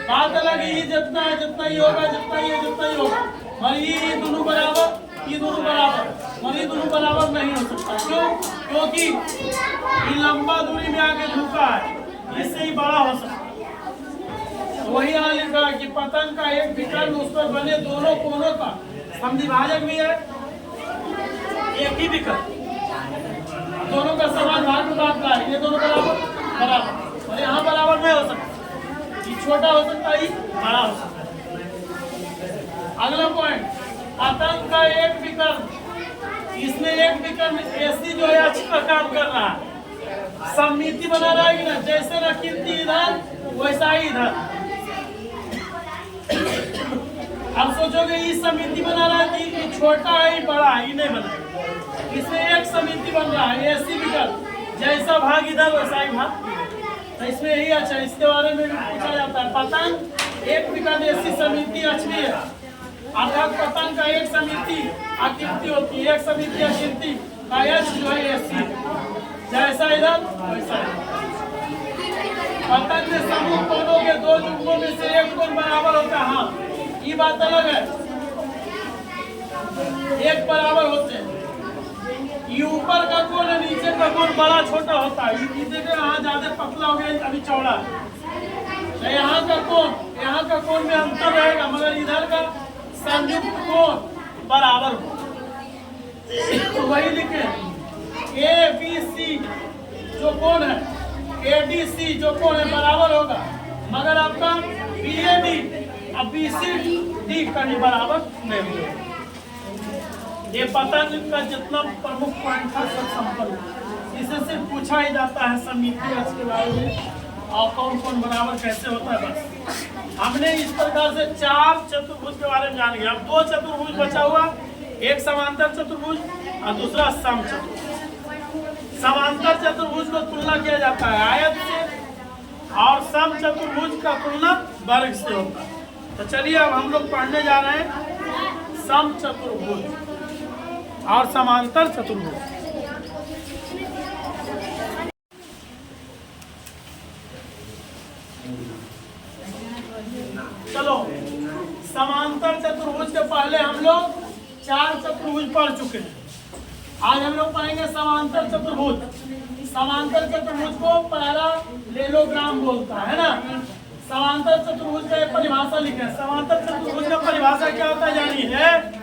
Speaker 1: बात अलग ही जितना है जितना ही होगा, जितना ही है जितना ही होगा, और ये दोनों बराबर, ये दोनों बराबर, और ये दोनों बराबर नहीं हो सकता। क्यों? क्योंकि ये लंबा दूरी में आके झुका है, इससे ही बड़ा हो सकता है। वही यहाँ लिखा कि पतंग का एक विकर्ण उस पर बने दोनों कोनों का समद्विभाजक भी है, एक ही विकर्ण, दोनों का समान भाग में बांटता है। ये दोनों बराबर, और यहाँ बराबर नहीं हो सकता, ये छोटा हो सकता है, ये बड़ा हो सकता है। अगला पॉइंट, पतंग का एक विकर्ण, इसमें एक विकर्ण ऐसी जो है अच्छी का काम कर रहा है, सममिति बना रहा है कि ना, जैसे ना कीर्ति इधर वैसा ही इधर। अब सोचोगे इस समिति बना रहा है कि छोटा है बड़ा है, ये नहीं बना, इसमें एक समिति बन रहा है ऐसी विकल्प, जैसा भाग इधर वैसा ही भाग, तो इसमें यही अच्छा है। इसके बारे में भी पूछा जाता है, पतंग एक विकल्प ऐसी समिति अच्छी है, अर्थात पतंग का एक समिति आकृति होती है, एक समिति आकृति का यश जो है ऐसी, जैसा इधर वैसा है। पतंग में समूह कोनों के दो जुगों में से एक कोण बराबर होता है, हाँ ये बात अलग है, एक बराबर होते हैं। ये ऊपर का कोण है, नीचे का कोण बड़ा छोटा होता है, नीचे का यहाँ ज्यादा पतला हो गया, अभी चौड़ा है, तो यहाँ का कोण में अंतर रहेगा, मगर इधर का संयुक्त कोण बराबर हो। तो वही लिखे ए बी सी जो कोण है, ADC जो कोण है बराबर होगा, मगर आपका BAD अब BCD कहीं बराबर नहीं होगा। ये पतंग का जितना प्रमुख पॉइंट था सब संपन्न, इसे सिर्फ पूछा ही जाता है समिति के बारे में और कौन कौन बराबर कैसे होता है। बस हमने इस प्रकार से 4 चतुर्भुज के बारे में जान लिया। अब 2 चतुर्भुज बचा हुआ, एक समांतर चतुर्भुज और दूसरा सम चतुर्भुज। समांतर चतुर्भुज को तुलना किया जाता है आयत से, और सम चतुर्भुज का तुलना वर्ग से होता है। तो चलिए अब हम लोग पढ़ने जा रहे हैं सम चतुर्भुज और समांतर चतुर्भुज। चलो, समांतर चतुर्भुज के पहले हम लोग 4 चतुर्भुज पढ़ चुके हैं। आज हम लोग पढ़ेंगे समांतर चतुर्भुज। समांतर चतुर्भुज को पैरालेलोग्राम बोलता है ना। समांतर चतुर्भुज का एक परिभाषा लिखे। समांतर चतुर्भुज का परिभाषा क्या होता है जानिए?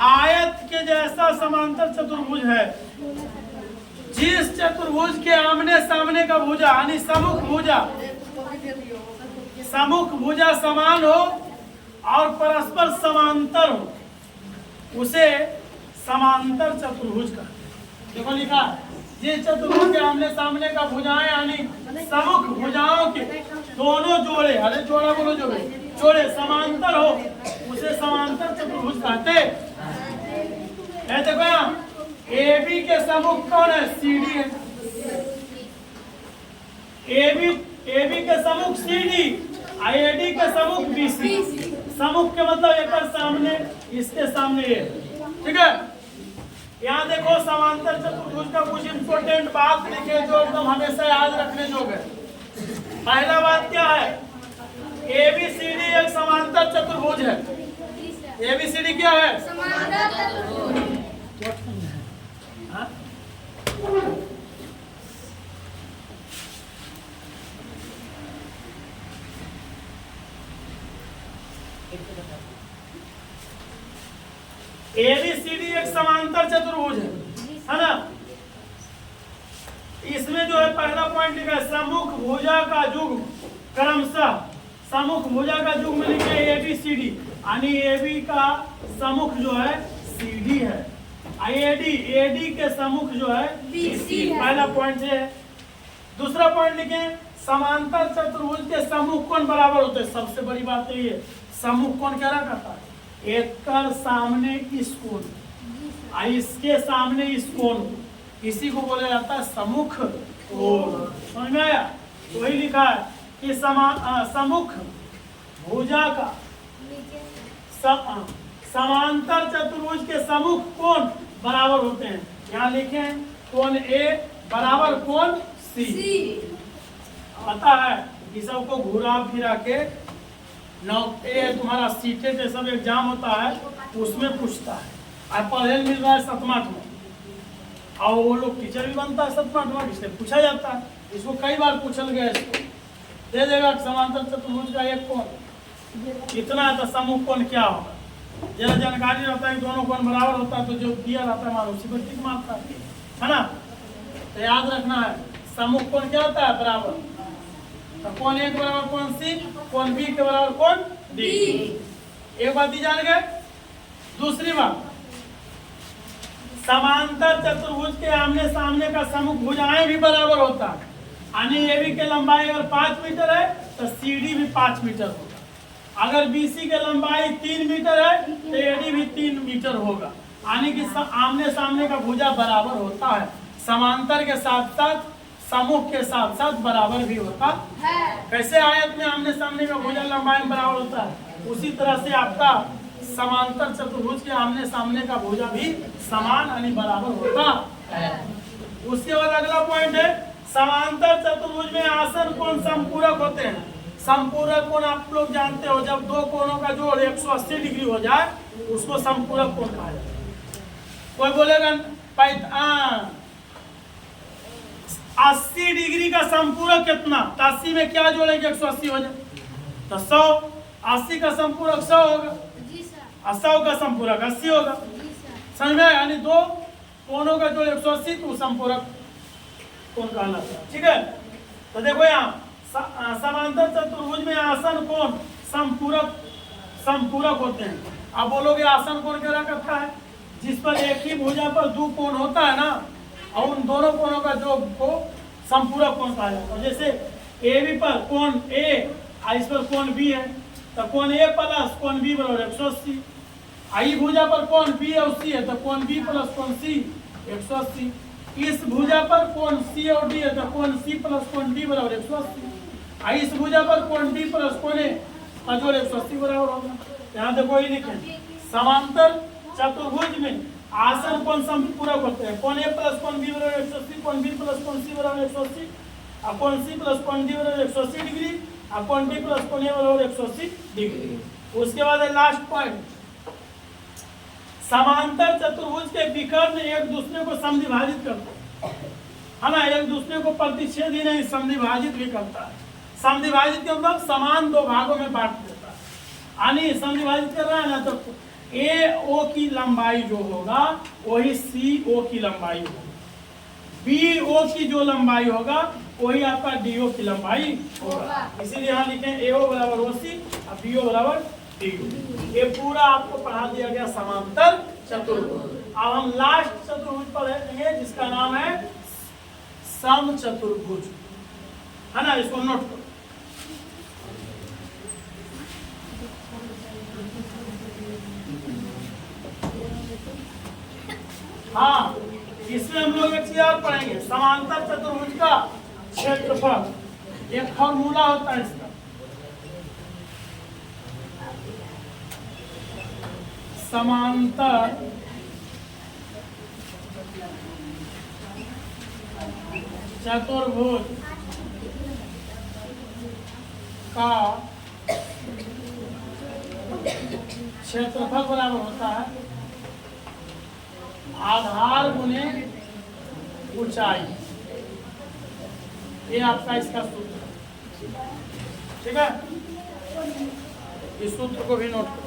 Speaker 1: आयत के जैसा समांतर चतुर्भुज है जिस चतुर्भुज के आमने सामने का भुजा यानी समुख भुजा समान हो और परस्पर समांतर हो, उसे समांतर चतुर्भुज का। देखो लिखा, जिस चतुर्भुज के आमने सामने का भुजाएं यानी समुख भुजाओं के दोनों जोड़े, अरे जोड़ा बोलो जोड़े समांतर हो, उसे समांतर चतुर्भुज कहते हैं। देखो यहाँ AB के समुख कौन है? CD है। AB के समुख CD, AD के समुख BC। समुख के मतलब एक सामने, इसके सामने ये, ठीक है। यहाँ देखो समांतर चतुर्भुज का कुछ इंपोर्टेंट बात लिखे जो एकदम हमेशा याद रखने जोग है। पहला बात क्या है? ABCD एक समांतर चतुर्भुज है। ABCD क्या है? समांतर चतुर्भुज। ABCD एक समांतर चतुर्भुज है ना। इसमें जो है पहला पॉइंट लिखा है समुख भुजा का युग्म, क्रमशः समुख भुजा का युग्म लिखे ABCD, यानी AB का समुख जो है CD है, AD के समुख जो है BC। पहला पॉइंट है। दूसरा पॉइंट लिखे समांतर चतुर्भुज के समुख कोण बराबर होते हैं। सबसे बड़ी बात तो ये, समुख कोण क्या करता है? एक कर सामने इस कोण, इसके सामने इस कोण, इसी को बोला जाता है समुख कोण। समझ में आया? वही लिखा है कि समुख भुजा का समांतर चतुर्भुज के समुख कोण बराबर होते हैं। यहाँ लिखें कोण A बराबर कोण C। पता है कि सबको घुरा फिरा के नौ ये तुम्हारा सीटेट ये सब एग्जाम होता है उसमें पूछता है। और पढ़े मिल रहा है 7वां में, और वो लोग टीचर भी बनता है 7वां, इसलिए पूछा जाता है। इसको कई बार पूछल गया, इसको दे देगा समांतर चतुर्भुज का एक कोण इतना है तो समूह कोण क्या होगा। जरा जानकारी रहता है कि दोनों कोण बराबर होता है तो जो दिया रहता है मान उसी पर टिक मारता है ना। तो याद रखना है समूह कोण क्या होता है, बराबर। तो कोण ए के बराबर कोण सी, कोण बी के बराबर कोण डी। एक बात ही जान गए। दूसरी बात, समांतर चतुर्भुज के आमने सामने का समूह भुजाएं भी बराबर होता है। यानी एबी की लंबाई अगर 5 मीटर है तो सीडी भी 5 मीटर होगा। अगर बीसी की लंबाई 3 मीटर है तो एडी भी 3 मीटर होगा। यानी कि आमने सामने का भुजा बराबर होता है। समांतर के साथ साथ समूह के साथ साथ बराबर भी होता है। कैसे आयत में आमने सामने का भुजा लंबाई में बराबर होता है, उसी तरह से आपका समांतर चतुर्भुज के आमने सामने का भुजा भी समान यानी बराबर होता है। उसके बाद अगला पॉइंट है, समांतर चतुर्भुज में आसन कोण समपूरक होते हैं। समपूरक कोण आप लोग जानते हो, जब दो कोणों का जोड़ 180 डिग्री हो जाए उसको समपूरक कोण कहा जाता है। कोई बोलेगा 80 डिग्री का समपूरक कितना, तो 80 में क्या जोड़ेंगे 180 हो जाए तो 100। 80 का समपूरक 100 होगा, 100 का समपूरक 80 होगा। समझ में? यानी दो कोणों का जोड़ 180 तो समपूरक कोण कहलाता है। ठीक है, तो देखो यहाँ समांतर चतुर्भुज में आसन कोण समपूरक होते हैं। अब बोलोगे आसन कोण क्या करता है, जिस पर एक ही भुजा पर दो कोण होता है ना, और उन दोनों कोणों का जो को समपूरक कोण कहा जाता है। जैसे ए बी पर कोण ए और इस पर कोण बी है तो कोण ए प्लस कोण बी बराबर 180। आई भुजा पर कोण बी और सी है तो कोण बी प्लस कोण सी 180। इस भुजा पर कोण सी और डी है तो कोण सी प्लस कोण डी बराबर 180। आई इस भुजा पर कोण डी प्लस कोण ए का जोड़ 180 बराबर होगा। यहाँ देखो ये लिखे समांतर चतुर्भुज में आसन कोण समपूरक होते हैं। कोण ए प्लस कोण बी बराबर 180, कोण बी प्लस कोण सी बराबर 180, और कोण सी प्लस कोण डी बराबर 180 डिग्री, और कोण डी प्लस कोण ए बराबर 180 डिग्री। उसके बाद लास्ट पॉइंट, समांतर चतुर्भुज के विकर्ण एक दूसरे को समद्विभाजित करते हैं, है ना। एक दूसरे को प्रतिच्छेद ही नहीं समद्विभाजित भी करता है। समद्विभाजित के मतलब समान दो भागों में बांट देता है। यानी समद्विभाजित कर रहा है ना, तो ए ओ की लंबाई जो होगा वही सी ओ की लंबाई होगी, बी ओ की जो लंबाई होगा वही आपका डी ओ की लंबाई होगा। इसीलिए यहाँ लिखे ए ओ बराबर ओ सी और बी ओ बराबर डी ओ। ये पूरा आपको पढ़ा दिया गया समांतर चतुर्भुज। अब हम लास्ट चतुर्भुज पढ़ेंगे जिसका नाम है समचतुर्भुज, है ना। इसको नोट करो। हाँ, इसमें हम लोग एक चीज और पढ़ेंगे, समांतर चतुर्भुज का क्षेत्रफल। एक फॉर्मूला होता है इसका, समांतर चतुर्भुज का क्षेत्रफल बराबर होता है आधार गुने ऊंचाई। ये आपका इसका सूत्र है, ठीक है। इस सूत्र को भी नोट करो।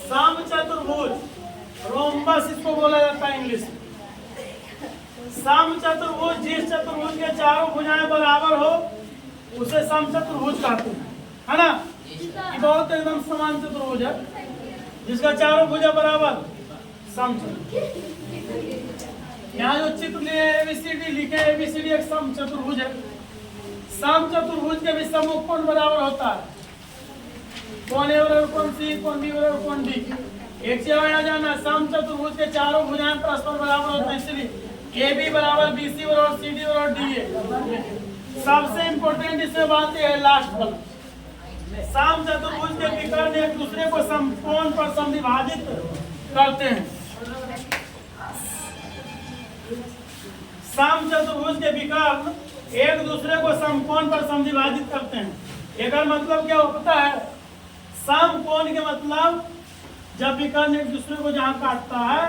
Speaker 1: समचतुर्भुज, रोम्बस इसको बोला जाता है इंग्लिश में। समचतुर्भुज जिस चतुर्भुज के चारों भुजाएं बराबर हो उसे समचतुर्भुज कहते हैं, है ना। ये बहुत एकदम समान चतुर्भुज है जिसका चारों भुजा बराबर, समचतुर्भुज। यहाँ जो चित्र लिए एबीसीडी लिखे, एबीसीडी एक समचतुर्भुज है। समचतुर्भुज के भी समूह कोण बराबर होता है। कोण ए बराबर कोण सी, कोण बी बराबर कोण डी। एक से आ जाना, समचतुर्भुज के चारों भुजाएं परस्पर बराबर होते हैं, इसलिए ए बी बराबर बी सी बराबर सी डी बराबर डी ए। सबसे इंपॉर्टेंट इसमें बात यह है लास्ट वाला, सम चतुर्भुज के विकर्ण एक दूसरे को समकोण पर समविभाजित करते हैं। सम चतुर्भुज के विकर्ण एक दूसरे को समकोण पर समविभाजित करते हैं। एक मतलब क्या होता है, समकोण के मतलब जब विकर्ण एक दूसरे को जहां काटता है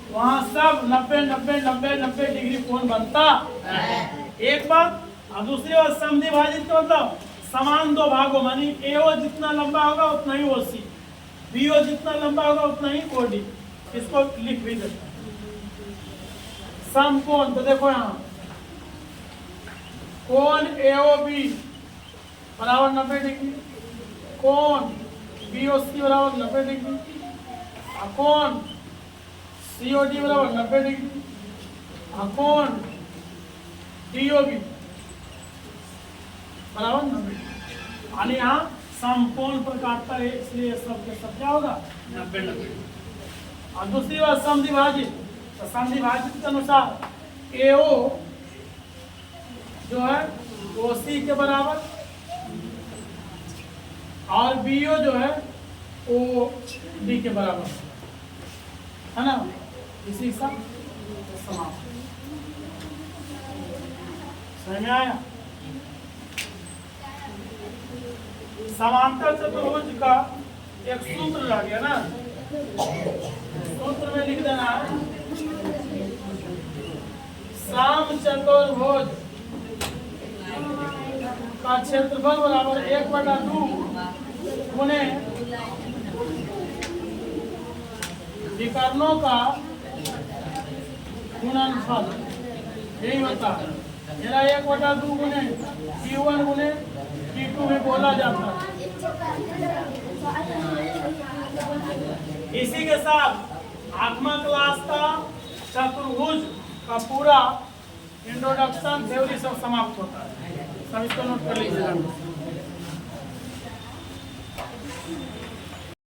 Speaker 1: वहां सब 90 डिग्री कोण बनता है, एक बात। और दूसरी बात समविभाजित का मतलब समान दो भागों, मानी एओ जितना लंबा होगा उतना ही ओसी, बीओ जितना लंबा होगा उतना ही ओडी। इसको लिख भी देता है समकोण। तो देखो यहाँ कोण एओबी बराबर 90 डिग्री, कोण बीओसी बराबर 90 डिग्री, कोण सीओडी बराबर 90 डिग्री, कोण डीओबी बराबर 90 डिग्री। यानी यहाँ समकोण पर काटता है, इसलिए सब के सब क्या होगा 90। और दूसरी बात समद्विभाजित, तो समद्विभाजित के अनुसार एओ जो है वो सी के बराबर और बीओ जो है वो डी के बराबर है ना, इसी का समाप्त। समझ में आया? समांतर चतुर्भुज का एक सूत्र रह गया ना, सूत्र में लिख देना है सम चतुर्भुज का क्षेत्रफल बराबर 1/2 गुणे विकर्णों का गुणनफल, यही होता है। मेरा 1/2 गुणे P1 गुणे P2 में बोला जाता है। इसी के साथ 8वां क्लास का चतुर्भुज का पूरा इंट्रोडक्शन थ्योरी सब समाप्त होता है। सब इसको नोट कर लीजिएगा।